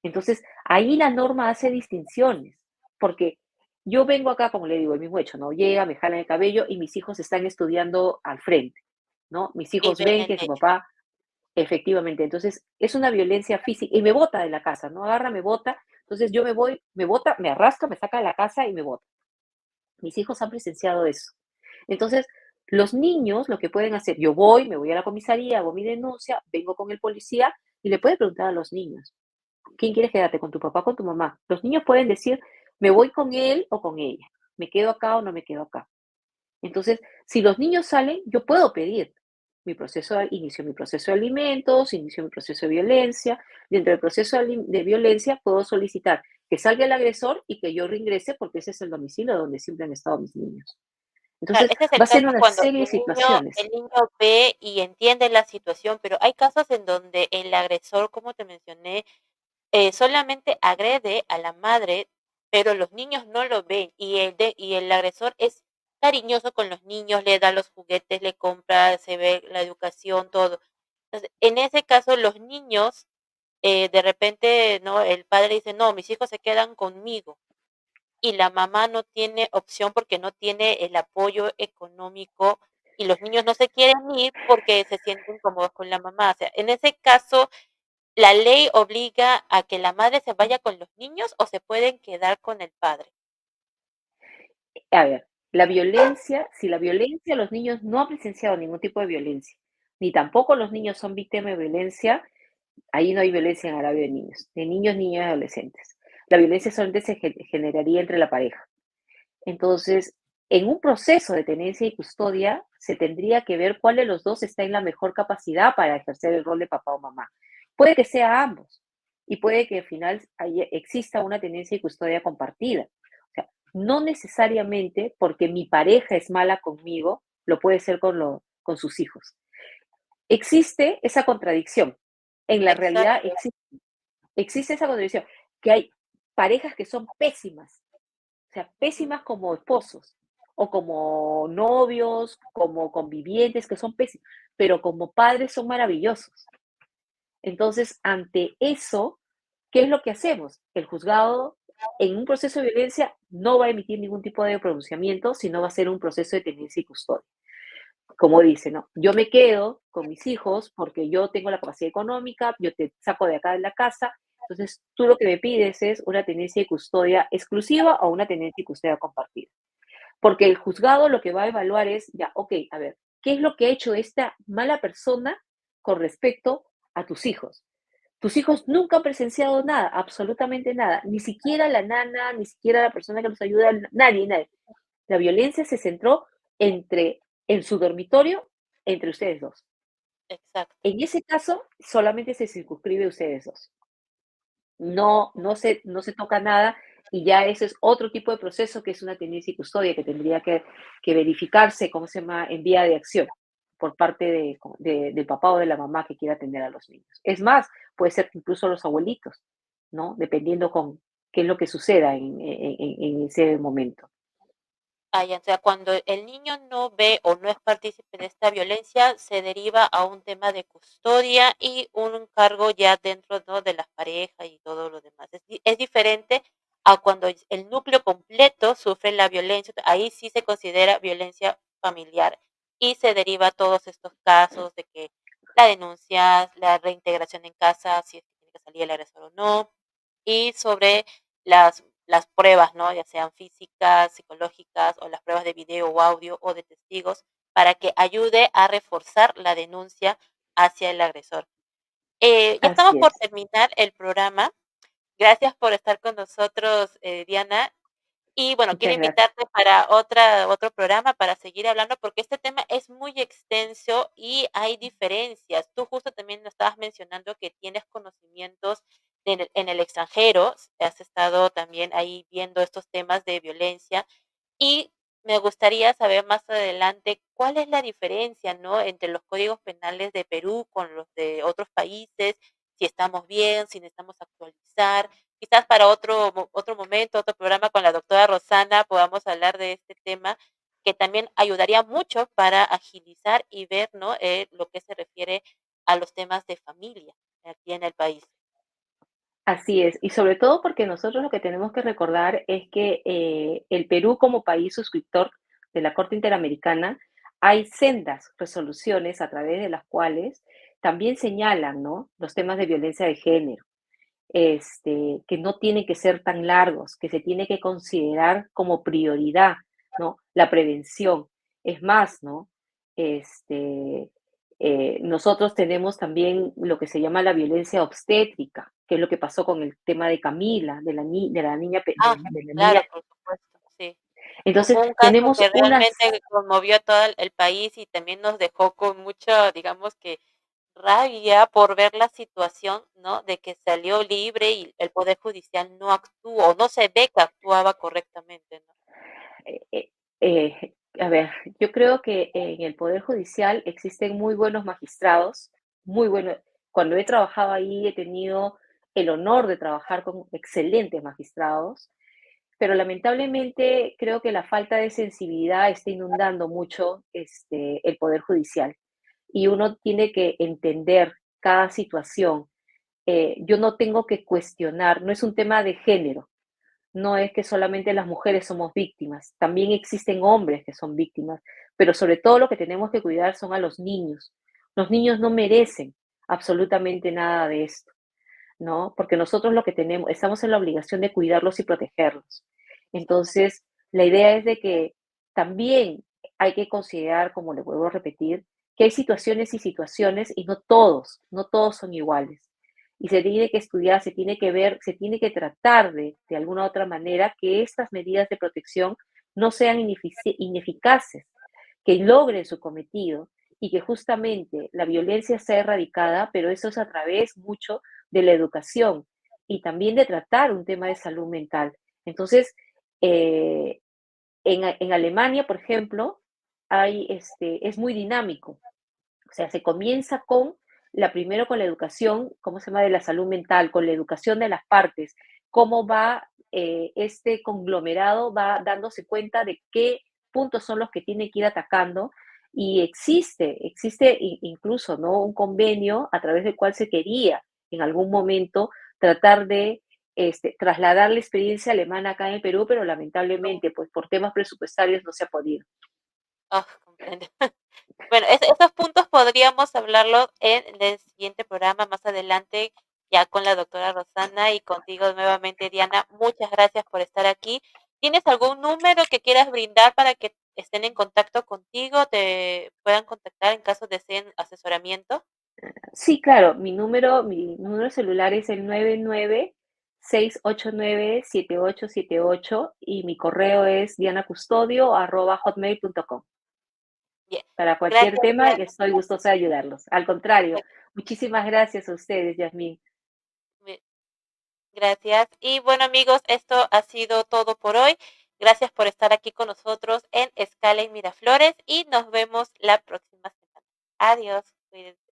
Entonces, ahí la norma hace distinciones, porque yo vengo acá, como le digo, el mismo hecho, ¿no? Llega, me jalan el cabello y mis hijos están estudiando al frente, ¿no? Mis Y hijos ven ven el que su hecho. papá, efectivamente, entonces es una violencia física y me bota de la casa, ¿no? Agarra, me bota, entonces yo me voy, me bota, me arrastra, me saca de la casa y me bota. Mis hijos han presenciado eso. Entonces, los niños lo que pueden hacer, yo voy, me voy a la comisaría, hago mi denuncia, vengo con el policía y le puede preguntar a los niños, ¿quién quieres quedarte? ¿Con tu papá o con tu mamá? Los niños pueden decir, me voy con él o con ella, me quedo acá o no me quedo acá. Entonces, si los niños salen, yo puedo pedir inicio mi proceso de alimentos, inicio mi proceso de violencia. Dentro del proceso de violencia puedo solicitar que salga el agresor y que yo reingrese porque ese es el domicilio donde siempre han estado mis niños. Claro, Entonces, ese es va el a ser caso una cuando serie de el situaciones. niño ve y entiende la situación, pero hay casos en donde el agresor, como te mencioné, solamente agrede a la madre, pero los niños no lo ven y el agresor es cariñoso con los niños, le da los juguetes, le compra, se ve la educación, todo. Entonces, en ese caso, los niños, de repente, ¿no? El padre dice: "No, mis hijos se quedan conmigo", y la mamá no tiene opción porque no tiene el apoyo económico y los niños no se quieren ir porque se sienten cómodos con la mamá. O sea, en ese caso, ¿la ley obliga a que la madre se vaya con los niños o se pueden quedar con el padre? A ver, la violencia, si la violencia, los niños no han presenciado ningún tipo de violencia, ni tampoco los niños son víctimas de violencia. Ahí no hay violencia en agravio de niños, niños y adolescentes. La violencia solamente se generaría entre la pareja. Entonces, en un proceso de tenencia y custodia, se tendría que ver cuál de los dos está en la mejor capacidad para ejercer el rol de papá o mamá. Puede que sea ambos y puede que al final exista una tenencia y custodia compartida. O sea, no necesariamente porque mi pareja es mala conmigo, lo puede ser con sus hijos. Existe esa contradicción. En la realidad Exacto. existe esa contradicción, que hay parejas que son pésimas, o sea, Ujú. pésimas como esposos o como novios, como convivientes, que son pésimos, pero como padres son maravillosos. Entonces, ante eso, ¿qué es lo que hacemos? El juzgado en un proceso de violencia no va a emitir ningún tipo de pronunciamiento, sino va a ser un proceso de tenencia y custodia. Como dice, ¿no? Yo me quedo con mis hijos porque yo tengo la capacidad económica, yo te saco de acá de la casa, entonces tú lo que me pides es una tenencia y custodia exclusiva o una tenencia y custodia compartida. Porque el juzgado lo que va a evaluar es, ya, ok, a ver, ¿qué es lo que ha hecho esta mala persona con respecto a tus hijos? Tus hijos nunca han presenciado nada, absolutamente nada, ni siquiera la nana, ni siquiera la persona que los ayuda, nadie. La violencia se centró en su dormitorio entre ustedes dos. Exacto. En ese caso, solamente se circunscribe a ustedes dos. No se toca nada y ya ese es otro tipo de proceso que es una tenencia y custodia que tendría que verificarse, ¿cómo se llama?, en vía de acción por parte del papá o de la mamá que quiera atender a los niños. Es más, puede ser que incluso los abuelitos, ¿no? Dependiendo con qué es lo que suceda en ese momento. Ah, ya, o sea, cuando el niño no ve o no es partícipe de esta violencia, se deriva a un tema de custodia y un cargo ya dentro, ¿no?, de las parejas y todo lo demás. Es diferente a cuando el núcleo completo sufre la violencia, ahí sí se considera violencia familiar y se deriva todos estos casos de que la denuncia, la reintegración en casa, si es que tiene que salir el agresor o no, y sobre las pruebas, ¿no? Ya sean físicas, psicológicas o las pruebas de video o audio o de testigos para que ayude a reforzar la denuncia hacia el agresor. Ya estamos Así por es. terminar el programa. Gracias por estar con nosotros, Diana. Y bueno, quiero Muchas gracias. invitarte para otro programa para seguir hablando, porque este tema es muy extenso y hay diferencias. Tú justo también nos estabas mencionando que tienes conocimientos en el extranjero, has estado también ahí viendo estos temas de violencia y me gustaría saber más adelante cuál es la diferencia, ¿no?, entre los códigos penales de Perú con los de otros países, si estamos bien, si necesitamos actualizar. Quizás para otro momento, otro programa con la doctora Rosana podamos hablar de este tema que también ayudaría mucho para agilizar y ver, ¿no?, lo que se refiere a los temas de familia aquí en el país. Así es, y sobre todo porque nosotros lo que tenemos que recordar es que el Perú como país suscriptor de la Corte Interamericana, hay sendas resoluciones a través de las cuales también señalan, ¿no?, los temas de violencia de género, que no tienen que ser tan largos, que se tiene que considerar como prioridad, ¿no?, la prevención. Es más, ¿no? Este, nosotros tenemos también lo que se llama la violencia obstétrica, que es lo que pasó con el tema de Camila, de la niña, Ah, de la niña. claro, por supuesto, sí. Entonces, Un caso tenemos que unas, realmente conmovió a todo el país y también nos dejó con mucha, digamos que, rabia por ver la situación, ¿no?, de que salió libre y el poder judicial no actuó, o no se ve que actuaba correctamente, ¿no? eh, a ver, yo creo que en el Poder Judicial existen muy buenos magistrados, muy buenos. Cuando he trabajado ahí he tenido el honor de trabajar con excelentes magistrados, pero lamentablemente creo que la falta de sensibilidad está inundando mucho el Poder Judicial y uno tiene que entender cada situación. Yo no tengo que cuestionar, no es un tema de género, no es que solamente las mujeres somos víctimas, también existen hombres que son víctimas, pero sobre todo lo que tenemos que cuidar son a los niños. Los niños no merecen absolutamente nada de esto, ¿no? Porque nosotros lo que tenemos, estamos en la obligación de cuidarlos y protegerlos. Exactamente. Entonces, la idea es de que también hay que considerar, como le vuelvo a repetir, que hay situaciones y situaciones y no todos son iguales. Y se tiene que estudiar, se tiene que ver, se tiene que tratar de alguna otra manera que estas medidas de protección no sean ineficaces, que logren su cometido y que justamente la violencia sea erradicada, pero eso es a través mucho de la educación y también de tratar un tema de salud mental. Entonces, eh, en Alemania, por ejemplo, es muy dinámico. O sea, se comienza primero con la educación, ¿cómo se llama?, de la salud mental, con la educación de las partes, cómo va este conglomerado, va dándose cuenta de qué puntos son los que tiene que ir atacando. Y existe incluso, ¿no?, un convenio a través del cual se quería en algún momento tratar de trasladar la experiencia alemana acá en el Perú, pero lamentablemente, pues por temas presupuestarios no se ha podido. Comprendo. Bueno, esos puntos podríamos hablarlo en el siguiente programa más adelante, ya con la doctora Rosana y contigo nuevamente, Diana. Muchas gracias por estar aquí. ¿Tienes algún número que quieras brindar para que estén en contacto contigo, te puedan contactar en caso deseen asesoramiento? Sí, claro, mi número celular es el 99-689-7878 y mi correo es dianacustodio@hotmail.com. Bien. Para cualquier Gracias, tema, Diana. estoy gustosa de ayudarlos. Al contrario, muchísimas gracias a ustedes, Yasmín. Bien, gracias. Y bueno, amigos, esto ha sido todo por hoy. Gracias por estar aquí con nosotros en Escala y Miraflores y nos vemos la próxima semana. Adiós. Cuídense.